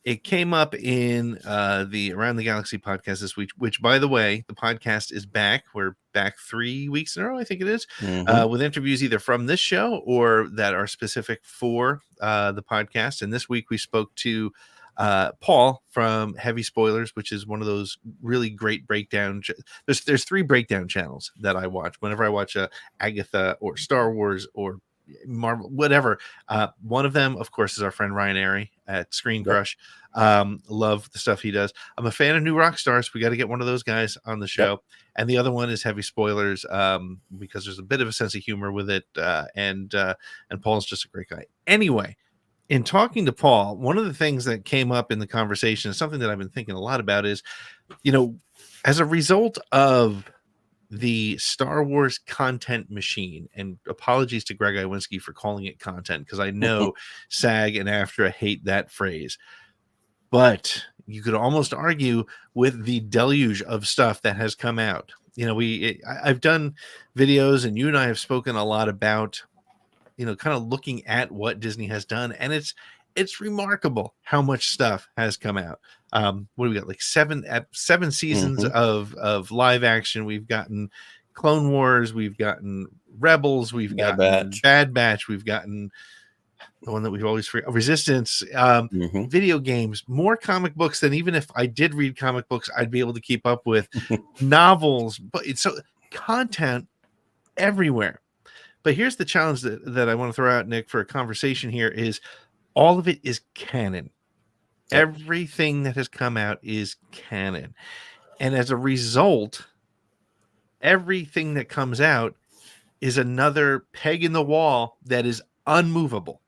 It came up in the Around the Galaxy podcast this week, which, by the way, the podcast is back. We're back 3 weeks in a row, I think it is, with interviews either from this show or that are specific for the podcast. And this week we spoke to Paul from Heavy Spoilers, which is one of those really great breakdown. There's 3 breakdown channels that I watch whenever I watch Agatha or Star Wars or Marvel, whatever. One of them, of course, is our friend Ryan Airy at Screen Crush. Love the stuff he does. I'm a fan of New Rock Stars. We got to get one of those guys on the show. And the other one is Heavy Spoilers, because there's a bit of a sense of humor with it. And Paul's just a great guy. Anyway, in talking to Paul, one of the things that came up in the conversation is something that I've been thinking a lot about is, you know, as a result of the Star Wars content machine, and apologies to Greg Iwinski for calling it content, because I know SAG and AFTRA hate that phrase, but you could almost argue with the deluge of stuff that has come out. You know, I've done videos, and you and I have spoken a lot about, you know, kind of looking at what Disney has done, and it's remarkable how much stuff has come out. What do we got? Like seven seasons of live action. We've gotten Clone Wars. We've gotten Rebels. We've gotten Bad Batch. We've gotten the one that we've always forget, Resistance. Video games. More comic books than even if I did read comic books, I'd be able to keep up with. Novels, but it's so content everywhere. But here's the challenge that I want to throw out, Nick, for a conversation here is all of it is canon. Everything that has come out is canon. And as a result, everything that comes out is another peg in the wall that is unmovable.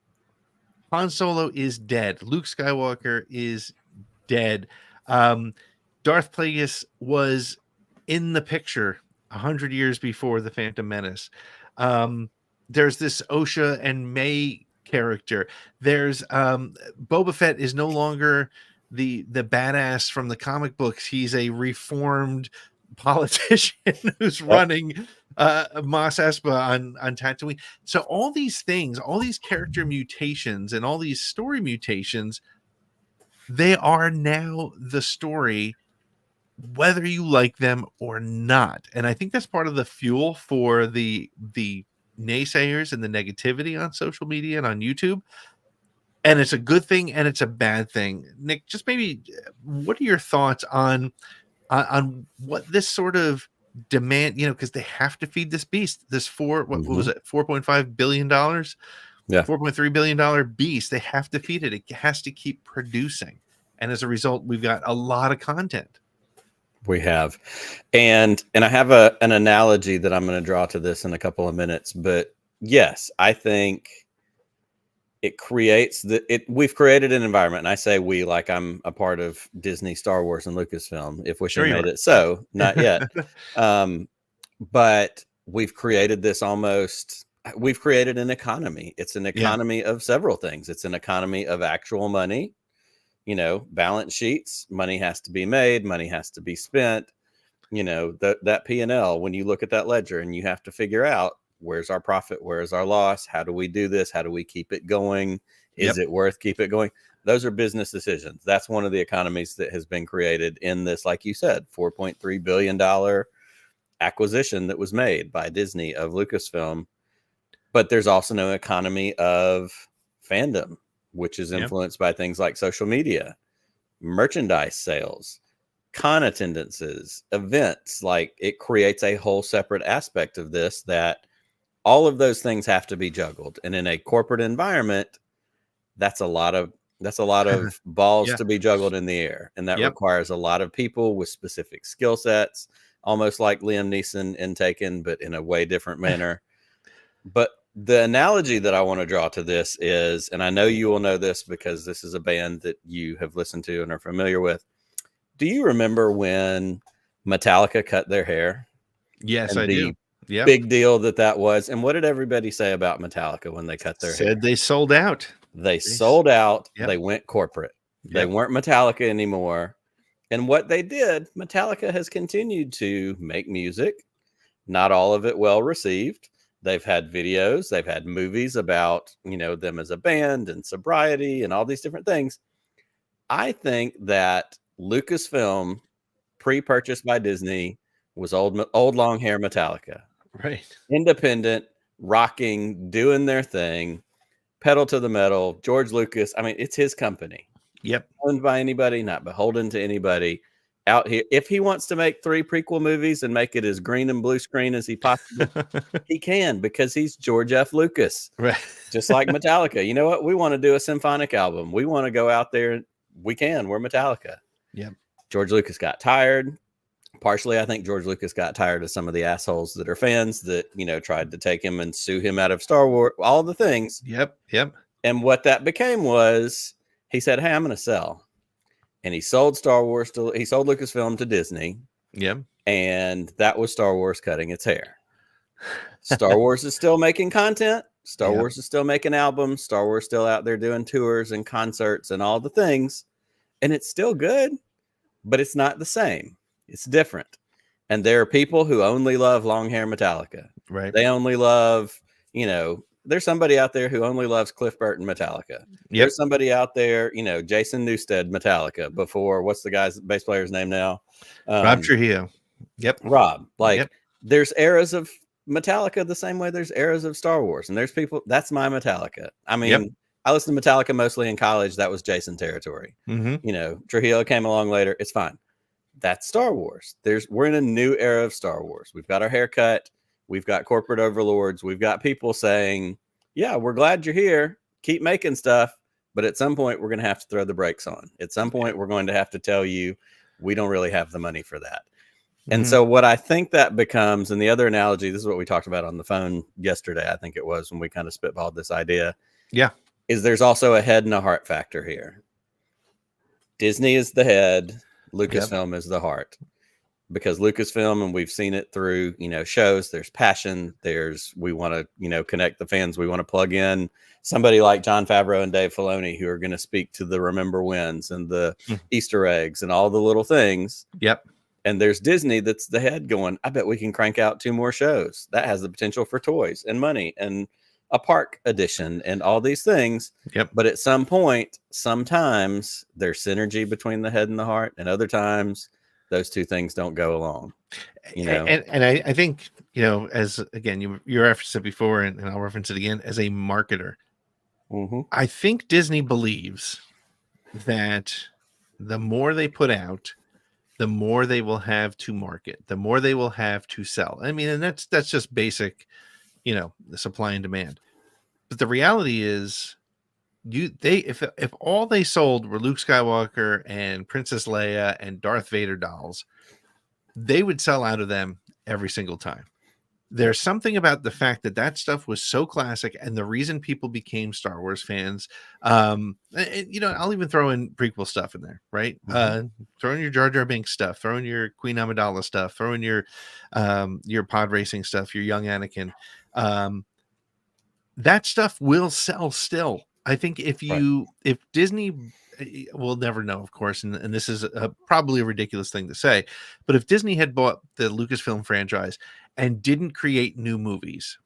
Han Solo is dead. Luke Skywalker is dead. Darth Plagueis was in the picture 100 years before The Phantom Menace. There's this Osha and May character. There's Boba Fett is no longer the badass from the comic books. He's a reformed politician who's running Mos Espa on Tatooine. So all these things, all these character mutations and all these story mutations, they are now the story, whether you like them or not. And I think that's part of the fuel for the naysayers and the negativity on social media and on YouTube. And it's a good thing and it's a bad thing. Nick, just maybe what are your thoughts on what this sort of demand, you know, because they have to feed this beast, this what was it, $4.5 billion? Yeah. $4.3 billion beast. They have to feed it. It has to keep producing. And as a result, we've got a lot of content. We have. And I have an analogy that I'm going to draw to this in a couple of minutes. But yes, I think it creates we've created an environment. And I say we, like I'm a part of Disney, Star Wars, and Lucasfilm, if we should have made it so, not yet. But we've created we've created an economy. It's an economy of several things. It's an economy of actual money. You know, balance sheets, money has to be made, money has to be spent, you know, that P&L, when you look at that ledger and you have to figure out where's our profit, where's our loss, how do we do this, how do we keep it going, is it worth keep it going? Those are business decisions. That's one of the economies that has been created in this, like you said, $4.3 billion acquisition that was made by Disney of Lucasfilm. But there's also no economy of fandom, which is influenced by things like social media, merchandise sales, con attendances, events. Like, it creates a whole separate aspect of this that all of those things have to be juggled. And in a corporate environment, that's a lot of balls to be juggled in the air. And that requires a lot of people with specific skill sets, almost like Liam Neeson in Taken, but in a way different manner. But the analogy that I want to draw to this is, and I know you will know this because this is a band that you have listened to and are familiar with. Do you remember when Metallica cut their hair? Yes, I do. Yeah. Big deal that was. And what did everybody say about Metallica when they cut their hair? Said they sold out. They sold out. Yep. They went corporate. Yep. They weren't Metallica anymore. And what they did, Metallica has continued to make music. Not all of it well received. They've had videos, they've had movies about, them as a band and sobriety and all these different things. I think that Lucasfilm, pre-purchased by Disney, was old long hair Metallica. Right. Independent, rocking, doing their thing, pedal to the metal. George Lucas, I mean, it's his company. Yep. Owned by anybody, not beholden to anybody. Out here, if he wants to make 3 prequel movies and make it as green and blue screen as he possibly he can, because he's George F. Lucas. Right. Just like Metallica. You know what? We want to do a symphonic album. We want to go out there. We're Metallica. Yep. George Lucas got tired. Partially, I think George Lucas got tired of some of the assholes that are fans that, tried to take him and sue him out of Star Wars, all the things. Yep. And what that became was he said, hey, I'm going to sell. And he sold Star Wars he sold Lucasfilm to Disney. Yep. And that was Star Wars cutting its hair. Star Wars is still making content. Star Wars is still making albums. Star Wars still out there doing tours and concerts and all the things. And it's still good, but it's not the same. It's different. And there are people who only love long hair Metallica. Right. They only love, there's somebody out there who only loves Cliff Burton Metallica. There's somebody out there, Jason Newsted Metallica before, what's the guy's bass player's name now? Rob Trujillo. Yep. Rob. There's eras of Metallica the same way there's eras of Star Wars. And there's people, that's my Metallica. I mean, I listened to Metallica mostly in college. That was Jason territory. Mm-hmm. Trujillo came along later. It's fine. That's Star Wars. We're in a new era of Star Wars. We've got our haircut. We've got corporate overlords. We've got people saying, yeah, we're glad you're here. Keep making stuff. But at some point, we're going to have to throw the brakes on. At some point, we're going to have to tell you, we don't really have the money for that. And so what I think that becomes, and the other analogy, this is what we talked about on the phone yesterday, I think it was, when we kind of spitballed this idea. Yeah. Is there's also a head and a heart factor here. Disney is the head. Lucasfilm is the heart. Because Lucasfilm, and we've seen it through, shows, there's passion, we want to, connect the fans. We want to plug in somebody like Jon Favreau and Dave Filoni who are going to speak to the Remember Wins and the Easter eggs and all the little things. Yep. And there's Disney that's the head going, I bet we can crank out 2 more shows. That has the potential for toys and money and a park edition and all these things. Yep. But at some point, sometimes there's synergy between the head and the heart, and other times those 2 things don't go along. And I think, as again, you referenced it before, and I'll reference it again, as a marketer. I think Disney believes that the more they put out, the more they will have to market, the more they will have to sell. I mean, and that's just basic, the supply and demand. But the reality is, if all they sold were Luke Skywalker and Princess Leia and Darth Vader dolls, they would sell out of them every single time. There's something about the fact that stuff was so classic, and the reason people became Star Wars fans. And, I'll even throw in prequel stuff in there, right? Throw in your Jar Jar Binks stuff, throw in your Queen Amidala stuff, throw in your pod racing stuff, your young Anakin. That stuff will sell still. I think if Disney, we'll never know, of course, and this is probably a ridiculous thing to say, but if Disney had bought the Lucasfilm franchise and didn't create new movies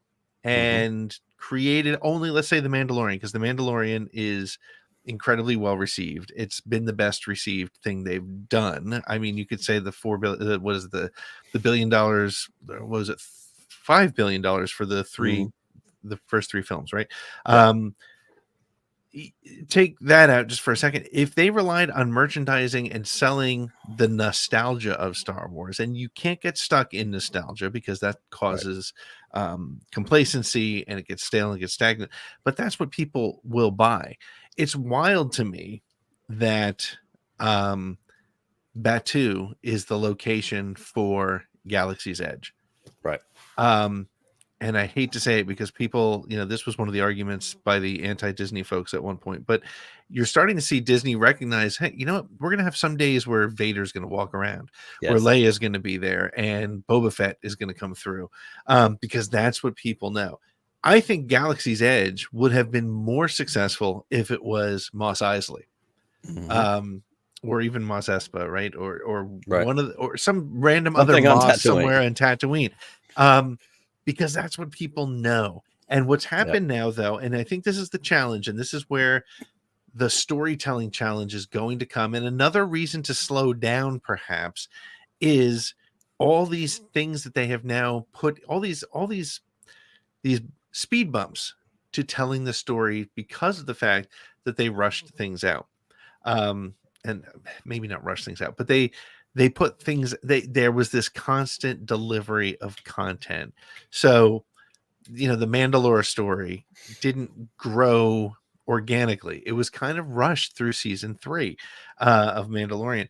and created only, let's say, The Mandalorian, because The Mandalorian is incredibly well received. It's been the best received thing they've done. I mean, you could say the $4 billion, what is the $1 billion? What was it? $5 billion for the first 3 films, right? Take that out just for a second. If they relied on merchandising and selling the nostalgia of Star Wars, and you can't get stuck in nostalgia because that causes complacency, and it gets stale and it gets stagnant, but that's what people will buy. It's wild to me that Batuu is the location for Galaxy's Edge. Right. And I hate to say it because people, this was one of the arguments by the anti-Disney folks at one point, but you're starting to see Disney recognize, hey, you know what? We're going to have some days where Vader's going to walk around, where Leia's going to be there, and Boba Fett is going to come through, because that's what people know. I think Galaxy's Edge would have been more successful if it was Mos Eisley, or even Mos Espa, right? Or one of or some random other Mos somewhere in Tatooine. because that's what people know. And what's happened now, though, and I think this is the challenge, and this is where the storytelling challenge is going to come. And another reason to slow down, perhaps, is all these things that they have now put, all these speed bumps to telling the story because of the fact that they rushed things out. And maybe not rush things out, but they put things, there was this constant delivery of content. So, the Mandalorian story didn't grow organically. It was kind of rushed through season 3 of Mandalorian.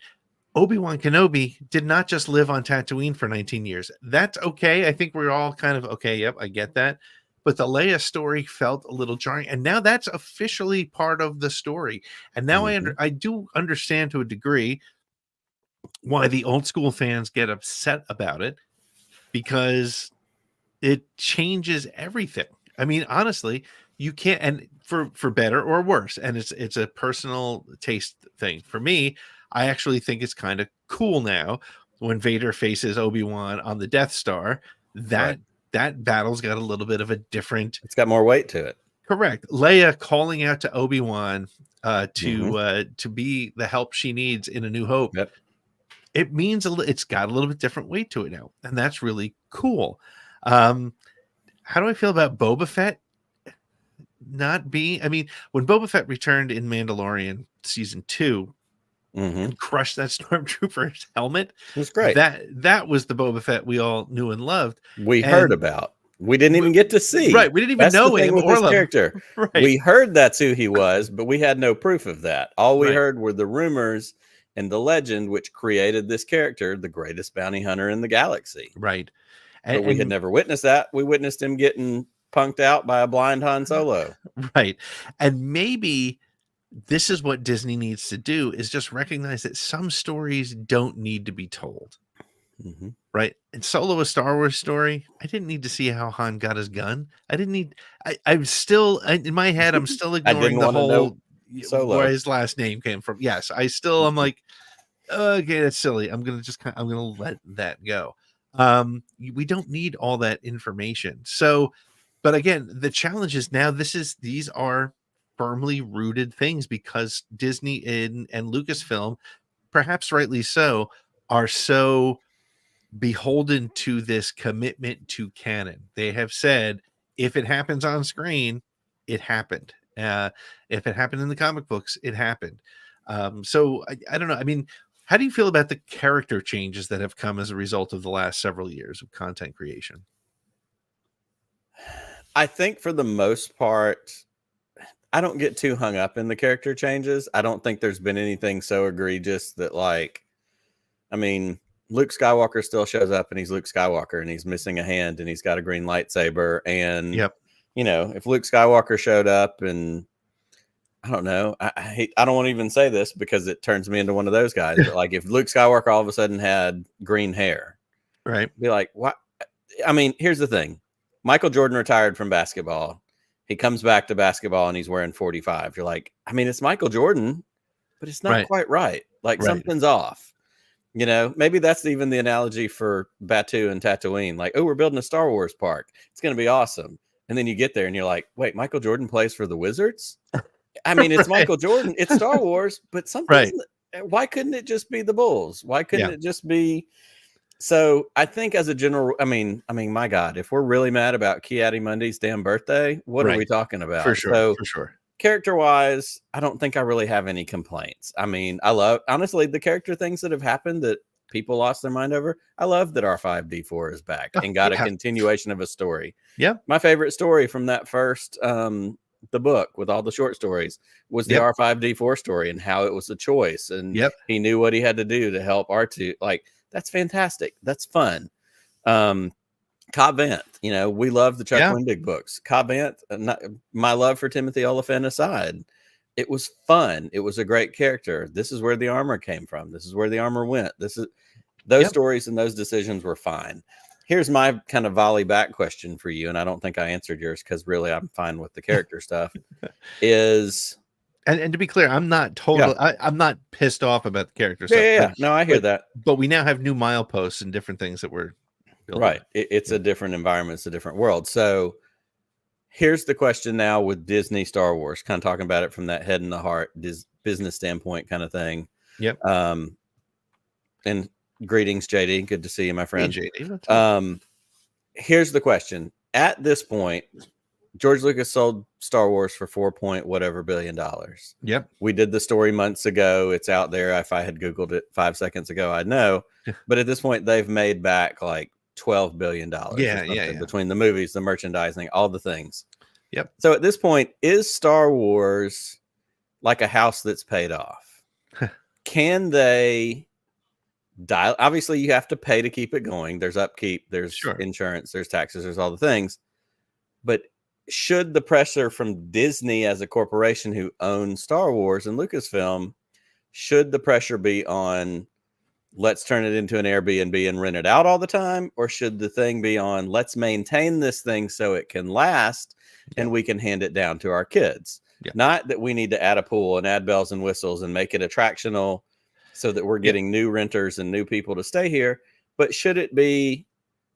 Obi-Wan Kenobi did not just live on Tatooine for 19 years. That's okay. I think we're all kind of okay. Yep, I get that. But the Leia story felt a little jarring, and now that's officially part of the story. And now I do understand to a degree why the old school fans get upset about it, because it changes everything. I mean, honestly, you can't, and for better or worse, and it's a personal taste thing. For me, I actually think it's kind of cool now when Vader faces Obi-Wan on the Death Star. That battle's got a little bit of a different, it's got more weight to it. Correct. Leia calling out to Obi-Wan to be the help she needs in A New Hope. Yep. It means it's got a little bit different weight to it now, and that's really cool. How do I feel about Boba Fett not being? I mean, when Boba Fett returned in Mandalorian season 2 and crushed that stormtrooper's helmet, it was great. That was the Boba Fett we all knew and loved. We heard about. We didn't even get to see. Right, we didn't even know him or his character. Right. We heard that's who he was, but we had no proof of that. All we heard were the rumors and the legend, which created this character, the greatest bounty hunter in the galaxy. Right. But we had never witnessed that. We witnessed him getting punked out by a blind Han Solo. Right. And maybe this is what Disney needs to do, is just recognize that some stories don't need to be told. Right. And Solo, a Star Wars story, I didn't need to see how Han got his gun. I didn't need, I'm still, in my head, I'm still ignoring the whole Solo, where his last name came from. Yes. I'm like, okay, that's silly. I'm going to let that go. We don't need all that information. So, but again, the challenge is now these are firmly rooted things, because Disney and Lucasfilm, perhaps rightly so, are so beholden to this commitment to canon. They have said, if it happens on screen, it happened. If it happened in the comic books, it happened. So I don't know. I mean, how do you feel about the character changes that have come as a result of the last several years of content creation? I think for the most part, I don't get too hung up in the character changes. I don't think there's been anything so egregious that, like, I mean, Luke Skywalker still shows up and he's Luke Skywalker and he's missing a hand and he's got a green lightsaber. And, if Luke Skywalker showed up and, I don't know, I don't want to even say this because it turns me into one of those guys. But like, if Luke Skywalker all of a sudden had green hair, right? Be like, what? I mean, here's the thing. Michael Jordan retired from basketball. He comes back to basketball and he's wearing 45. You're like, I mean, it's Michael Jordan, but it's not quite right. Like something's off. Maybe that's even the analogy for Batu and Tatooine. Like, oh, we're building a Star Wars park. It's going to be awesome. And then you get there and you're like, wait, Michael Jordan plays for the Wizards? I mean, it's Michael Jordan. It's Star Wars, but something. Why couldn't it just be the Bulls? Why couldn't it just be? So I think as a general, I mean, my God, if we're really mad about Ki-Adi-Mundi's damn birthday, what are we talking about? For sure. Character wise, I don't think I really have any complaints. I mean, honestly, the character things that have happened that people lost their mind over. I love that R5D4 is back and got a continuation of a story. Yeah. My favorite story from that first, the book with all the short stories was the R5D4 story and how it was a choice. And he knew what he had to do to help R2. Like, that's fantastic. That's fun. Cobb Vanth, we love the Chuck Wendig books. Cobb Vanth, my love for Timothy Oliphant aside, it was fun. It was a great character. This is where the armor came from. This is where the armor went. Those stories and those decisions were fine. Here's my kind of volley back question for you, and I don't think I answered yours because really I'm fine with the character stuff. And to be clear, I'm not totally. I'm not pissed off about the character stuff. No, I hear that. But we now have new mileposts and different things that we're Right. It's a different environment. It's a different world. So here's the question now with Disney Star Wars, kind of talking about it from that head and the heart business standpoint kind of thing. Yep. And greetings, JD. Good to see you, my friend. Hey, JD. Here's the question. At this point, George Lucas sold Star Wars for $4 billion. Yep. We did the story months ago. It's out there. If I had Googled it 5 seconds ago, I'd know. But at this point, they've made back like $12 billion. Yeah. Between the movies, the merchandising, all the things. Yep. So at this point, is Star Wars like a house that's paid off? Can they dial? Obviously, you have to pay to keep it going. There's upkeep, there's insurance, there's taxes, there's all the things. But should the pressure from Disney as a corporation who owns Star Wars and Lucasfilm, should the pressure be on let's turn it into an Airbnb and rent it out all the time? Or should the thing be on let's maintain this thing so it can last and we can hand it down to our kids? Not that we need to add a pool and add bells and whistles and make it attractional so that we're getting new renters and new people to stay here. But should it be,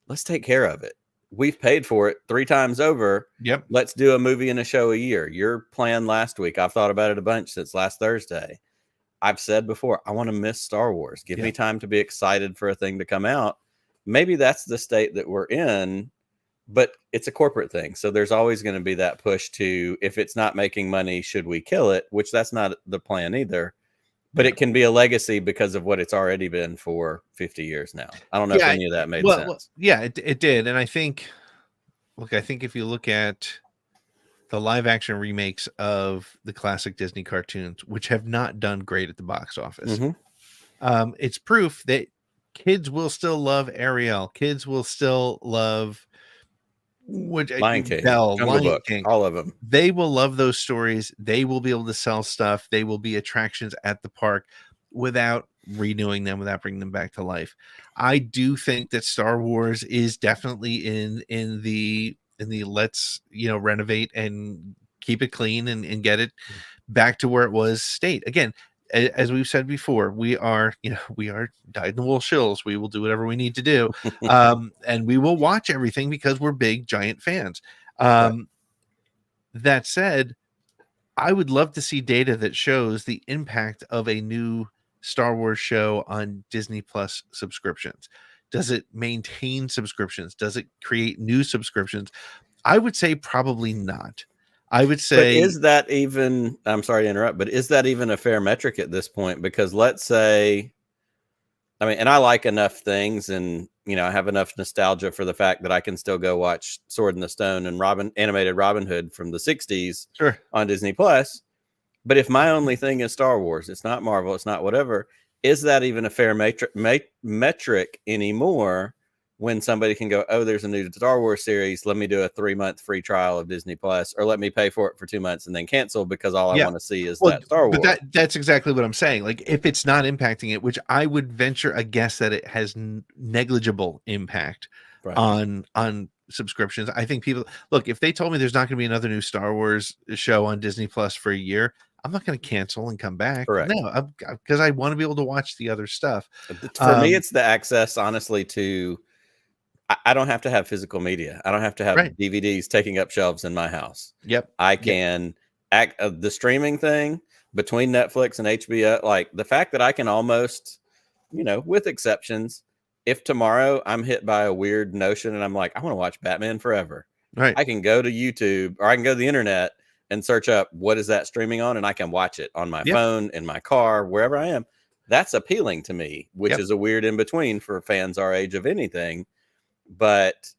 let's take care of it. We've paid for it 3 times over. Yep. Let's do a movie and a show a year. Your plan last week, I've thought about it a bunch since last Thursday. I've said before, I want to miss Star Wars. Give me time to be excited for a thing to come out. Maybe that's the state that we're in, but it's a corporate thing. So there's always going to be that push to, if it's not making money, should we kill it? Which that's not the plan either. But it can be a legacy because of what it's already been for 50 years now. I don't know if any of that made sense. Well, yeah, it did. And I think if you look at the live action remakes of the classic Disney cartoons, which have not done great at the box office, it's proof that kids will still love Ariel. Kids will still love Lion King, Lion King, all of them. They will love those stories. They will be able to sell stuff. They will be attractions at the park without renewing them, without bringing them back to life. I do think that Star Wars is definitely in the let's renovate and keep it clean and get it back to where it was state. Again, as we've said before, we are dyed-in-the-wool shills. We will do whatever we need to do. And we will watch everything because we're big, giant fans. That said, I would love to see data that shows the impact of a new Star Wars show on Disney Plus subscriptions. Does it maintain subscriptions? Does it create new subscriptions? I would say probably not. I would say, but is that even, I'm sorry to interrupt, but is that even a fair metric at this point? Because let's say, and I like enough things and, I have enough nostalgia for the fact that I can still go watch Sword in the Stone and animated Robin Hood from the 60s on Disney Plus. But if my only thing is Star Wars, it's not Marvel, it's not whatever, is that even a fair metric anymore? When somebody can go, oh, there's a new Star Wars series, let me do a 3-month free trial of Disney Plus, or let me pay for it for 2 months and then cancel because all I want to see is that Star Wars. But that's exactly what I'm saying. Like, if it's not impacting it, which I would venture a guess that it has negligible impact on subscriptions. I think people look, if they told me there's not going to be another new Star Wars show on Disney Plus for a year, I'm not going to cancel and come back. Correct. No, because I want to be able to watch the other stuff. For me, it's the access, honestly, to. I don't have to have physical media. I don't have to have DVDs taking up shelves in my house. Yep. I can act the streaming thing between Netflix and HBO. Like the fact that I can almost, with exceptions, if tomorrow I'm hit by a weird notion and I'm like, I want to watch Batman Forever. Right. I can go to YouTube or I can go to the internet and search up what is that streaming on, and I can watch it on my phone, in my car, wherever I am. That's appealing to me, which is a weird in between for fans our age of anything. But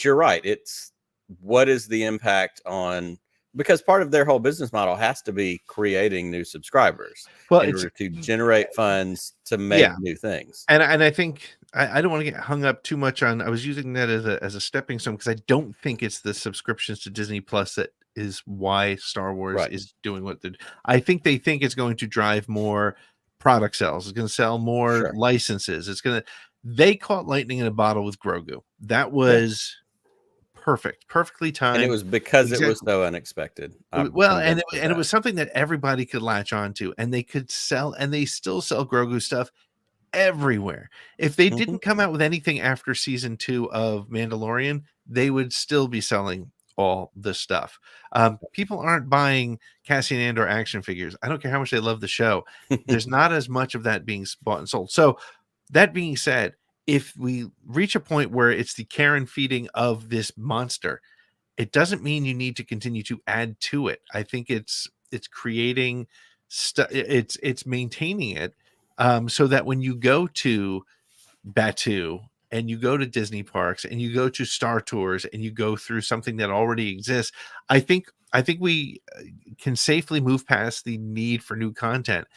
you're right. It's what is the impact on, because part of their whole business model has to be creating new subscribers in order to generate funds to make new things. And I think I don't want to get hung up too much on. I was using that as a stepping stone because I don't think it's the subscriptions to Disney Plus that is why Star Wars is doing what they're. I think they think it's going to drive more product sales. It's going to sell more licenses. It's going to. They caught lightning in a bottle with Grogu. That was perfectly timed. And it was because it was so unexpected. It was something that everybody could latch onto, and they could sell, and they still sell Grogu stuff everywhere. If they didn't come out with anything after season 2 of Mandalorian, they would still be selling all the stuff. People aren't buying Cassian Andor action figures. I don't care how much they love the show. There's not as much of that being bought and sold. So that being said, if we reach a point where it's the care and feeding of this monster, it doesn't mean you need to continue to add to it. I think it's creating it's maintaining it, so that when you go to Batu and you go to Disney parks and you go to Star Tours and you go through something that already exists, I think we can safely move past the need for new content.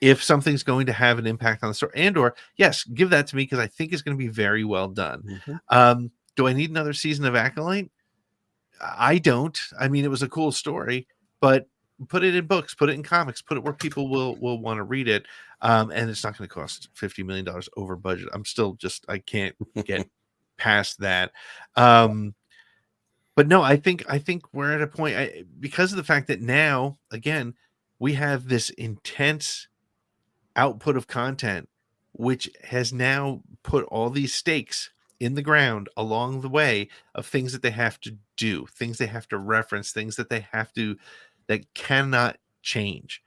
If something's going to have an impact on the story, Andor, yes, give that to me, because I think it's going to be very well done. Do I need another season of Acolyte? I don't. I mean, it was a cool story, but put it in books, put it in comics, put it where people will want to read it. And it's not going to cost $50 million over budget. I'm still I can't get past that. But no, I think we're at a point, because of the fact that now, again, we have this intense output of content, which has now put all these stakes in the ground along the way of things that they have to do, things they have to reference, things that that cannot change.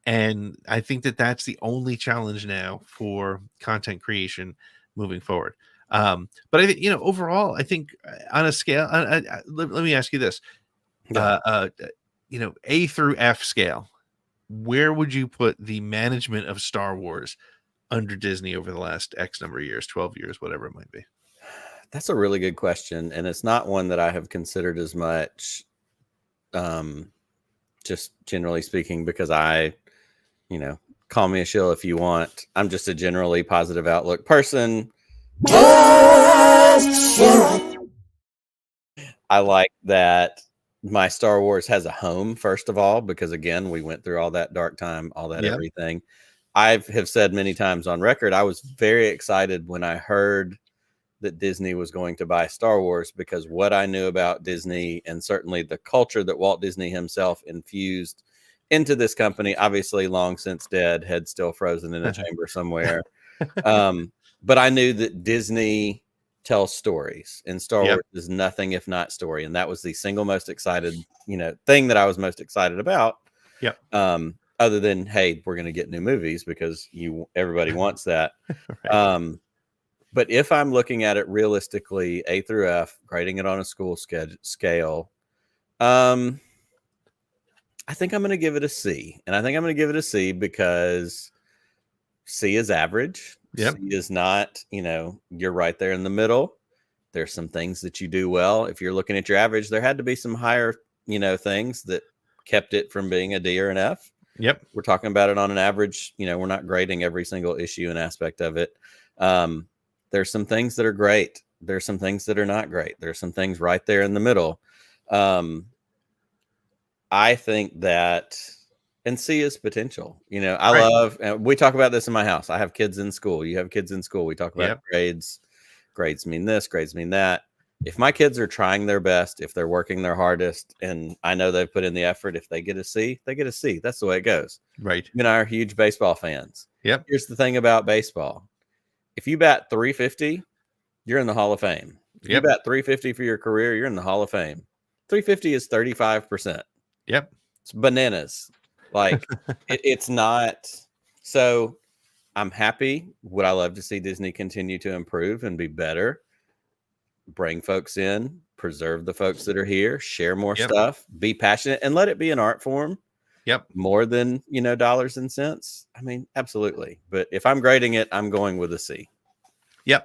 And I think that that's the only challenge now for content creation moving forward. But I think, overall, I think on a scale, let me ask you this, A through F scale, where would you put the management of Star Wars under Disney over the last X number of years, 12 years, whatever it might be? That's a really good question. And it's not one that I have considered as much, just generally speaking, because call me a shill if you want. I'm just a generally positive outlook person. I like that my Star Wars has a home, first of all, because again, we went through all that dark time, all that everything. I have said many times on record, I was very excited when I heard that Disney was going to buy Star Wars, because what I knew about Disney, and certainly the culture that Walt Disney himself infused into this company, obviously long since dead, head still frozen in a chamber somewhere. But I knew that Disney tells stories, and Star Wars is nothing if not story. And that was the single most excited, thing that I was most excited about. Other than, hey, we're going to get new movies, because everybody wants that. But if I'm looking at it realistically, A through F, grading it on a school scale, I think I'm going to give it a C. And I think I'm going to give it a C because C is average. C is not, you're right there in the middle. There's some things that you do well. If you're looking at your average, there had to be some higher, things that kept it from being a D or an F. We're talking about it on an average. We're not grading every single issue and aspect of it. There's some things that are great. There's some things that are not great. There's some things right there in the middle. I think that, and C is potential. I love, we talk about this in my house. I have kids in school. You have kids in school. We talk about grades. Grades mean this, grades mean that. If my kids are trying their best, if they're working their hardest, and I know they've put in the effort, if they get a C, they get a C. That's the way it goes. Right. You and I are huge baseball fans. Here's the thing about baseball. If you bat 350, you're in the Hall of Fame. If you bat 350 for your career, you're in the Hall of Fame. 350 is 35%. It's bananas. Like, it's not. So I'm happy. Would I love to see Disney continue to improve and be better? Bring folks in, preserve the folks that are here, share more stuff, be passionate, and let it be an art form. More than, dollars and cents. I mean, absolutely. But if I'm grading it, I'm going with a C.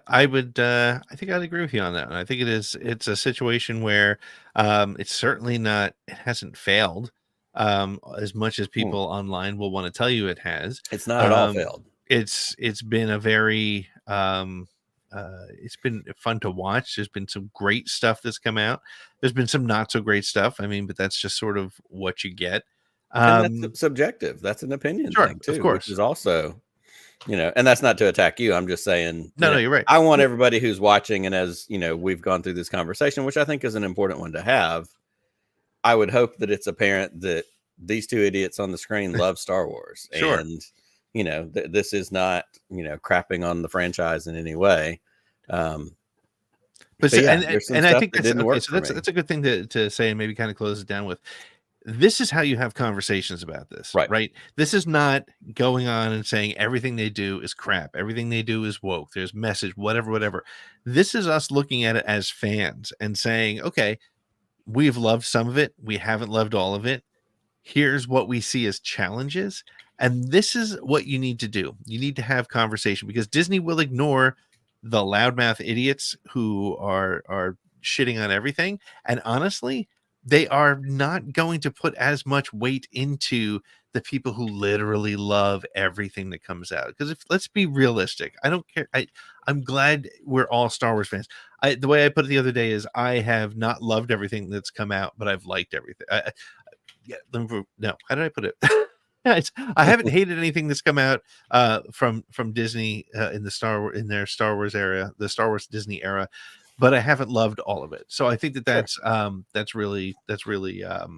I would, I think I'd agree with you on that. And I think it's a situation where it's certainly not, it hasn't failed as much as people online will want to tell you it has. It's not at all failed. It's been a very, it's been fun to watch. There's been some great stuff that's come out. There's been some not so great stuff. I mean, but that's just sort of what you get. And that's subjective. That's an opinion thing too, of course. Which is also, and that's not to attack you. I'm just saying, no, you're right. I want everybody who's watching, and as we've gone through this conversation, which I think is an important one to have. I would hope that it's apparent that these two idiots on the screen love Star Wars, and this is not, crapping on the franchise in any way. But yeah, and there's some and I stuff think that that's didn't okay. work So for that's me. a good thing to say, and maybe kind of close it down with. This is how you have conversations about this, right? This is not going on and saying everything they do is crap, everything they do is woke, there's message, whatever. This is us looking at it as fans and saying, okay, we've loved some of it, we haven't loved all of it. Here's what we see as challenges, and this is what you need to do. You need to have conversation, because Disney will ignore the loudmouth idiots who are shitting on everything, and honestly, they are not going to put as much weight into the people who literally love everything that comes out. Because let's be realistic, I don't care. I'm glad we're all Star Wars fans. The way I put it the other day is, I have not loved everything that's come out, but I've liked everything. No, how did I put it? I haven't hated anything that's come out from Disney in their Star Wars era, the Star Wars Disney era, but I haven't loved all of it. So I think that's really a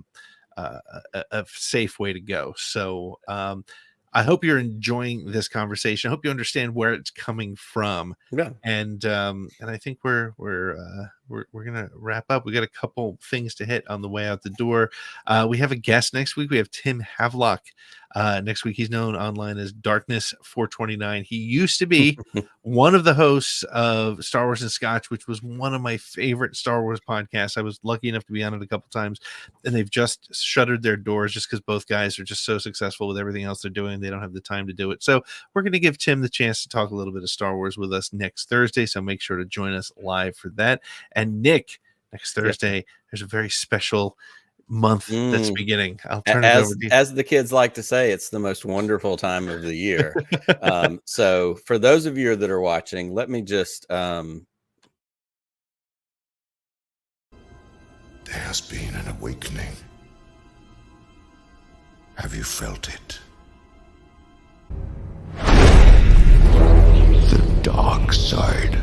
safe way to go. So I hope you're enjoying this conversation. I hope you understand where it's coming from. Yeah. And I think we're gonna wrap up. We got a couple things to hit on the way out the door. We have a guest next week. We have Tim Havelock next week. He's known online as Darkness 429. He used to be one of the hosts of Star Wars and Scotch, which was one of my favorite Star Wars podcasts. I was lucky enough to be on it a couple times, and they've just shuttered their doors just because both guys are just so successful with everything else they're doing. They don't have the time to do it. So we're going to give Tim the chance to talk a little bit of Star Wars with us next Thursday. So make sure to join us live for that. And Nick, next Thursday, there's a very special month that's beginning. I'll turn it over to you. As the kids like to say, it's the most wonderful time of the year. So for those of you that are watching, let me just there has been an awakening. Have you felt it? The dark side.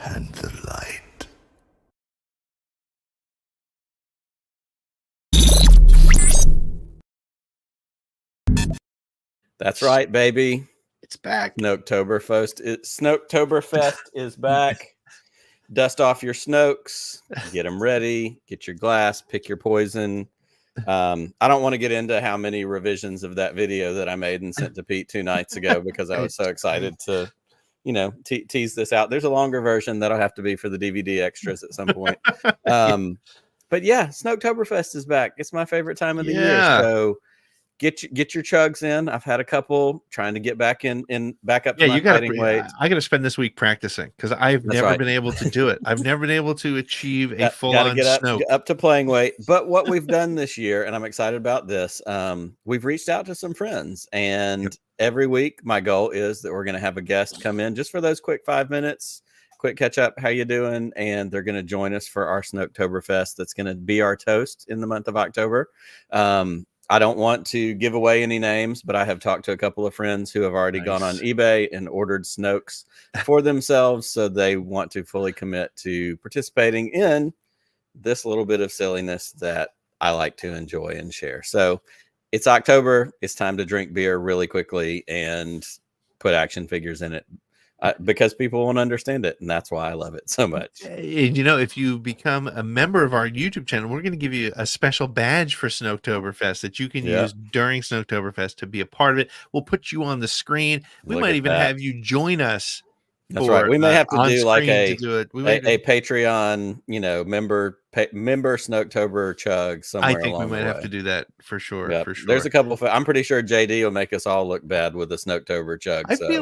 And the light. That's right, baby. It's back. Snoketoberfest is back. Dust off your Snokes, get them ready, get your glass, pick your poison. I don't want to get into how many revisions of that video that I made and sent to Pete 2 nights ago, because I was so excited to, tease this out. There's a longer version that'll have to be for the DVD extras at some point. But yeah, Snoketoberfest is back. It's my favorite time of the year. So get your chugs in. I've had a couple, trying to get back back up to my fighting weight. I got to spend this week practicing, because I've never been able to do it. I've never been able to achieve a full-on get Snoke. up to playing weight. But what we've done this year, and I'm excited about this, we've reached out to some friends, and every week my goal is that we're going to have a guest come in just for those quick 5 minutes, quick catch up. How you doing? And they're going to join us for our Snoketoberfest. That's going to be our toast in the month of October. I don't want to give away any names, but I have talked to a couple of friends who have already gone on eBay and ordered Snokes for themselves. So they want to fully commit to participating in this little bit of silliness that I like to enjoy and share. So it's October. It's time to drink beer really quickly and put action figures in it. Because people won't understand it, and that's why I love it so much. And if you become a member of our YouTube channel, we're going to give you a special badge for Snoketoberfest that you can use during Snoketoberfest to be a part of it. We'll put you on the screen. We might even have you join us. That's right. We may have to do like a Patreon, member Snoketober chug somewhere. I think we might have to do that for sure. Yep. For sure. There's a couple. I'm pretty sure JD will make us all look bad with a Snoketober chug. I feel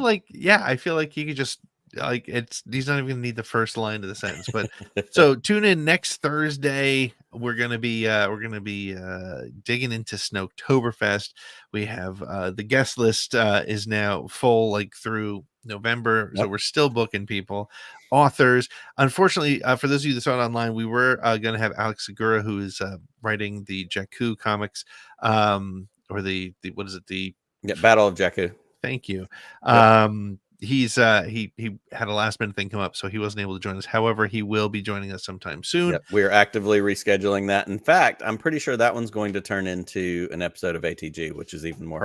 like he could just he's not even gonna need the first line of the sentence. But so tune in next Thursday. We're gonna be digging into Snoketoberfest. We have the guest list is now full through November, so we're still booking people, authors. Unfortunately, for those of you that saw it online, we were going to have Alex Segura, who is writing the Jakku comics, or the what is it, the Battle of Jakku. Thank you. He's he had a last minute thing come up, so he wasn't able to join us. However, he will be joining us sometime soon. Yep, we're actively rescheduling that. In fact, I'm pretty sure that one's going to turn into an episode of ATG, which is even more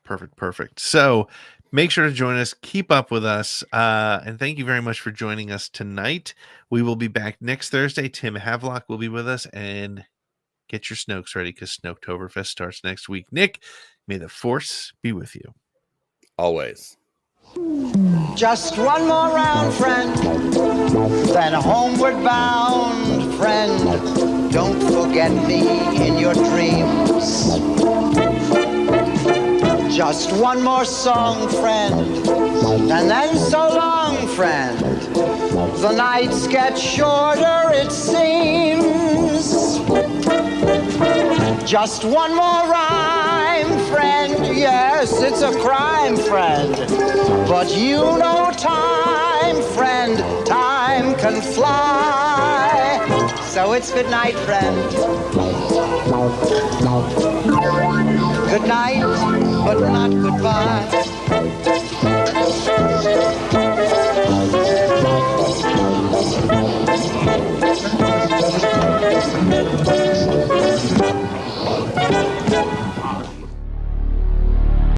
perfect. So make sure to join us, keep up with us, and thank you very much for joining us tonight. We will be back next Thursday. Tim Havelock will be with us, and get your Snokes ready because Snoketoberfest starts next week. Nick, may the Force be with you. Always. Just one more round, friend, then homeward bound, friend. Don't forget me in your dreams. Just one more song, friend, and then so long, friend. The nights get shorter, it seems. Just one more rhyme, friend. Yes, it's a crime, friend. But you know time, friend. Time can fly. So it's good night, friend. Good night, but not goodbye.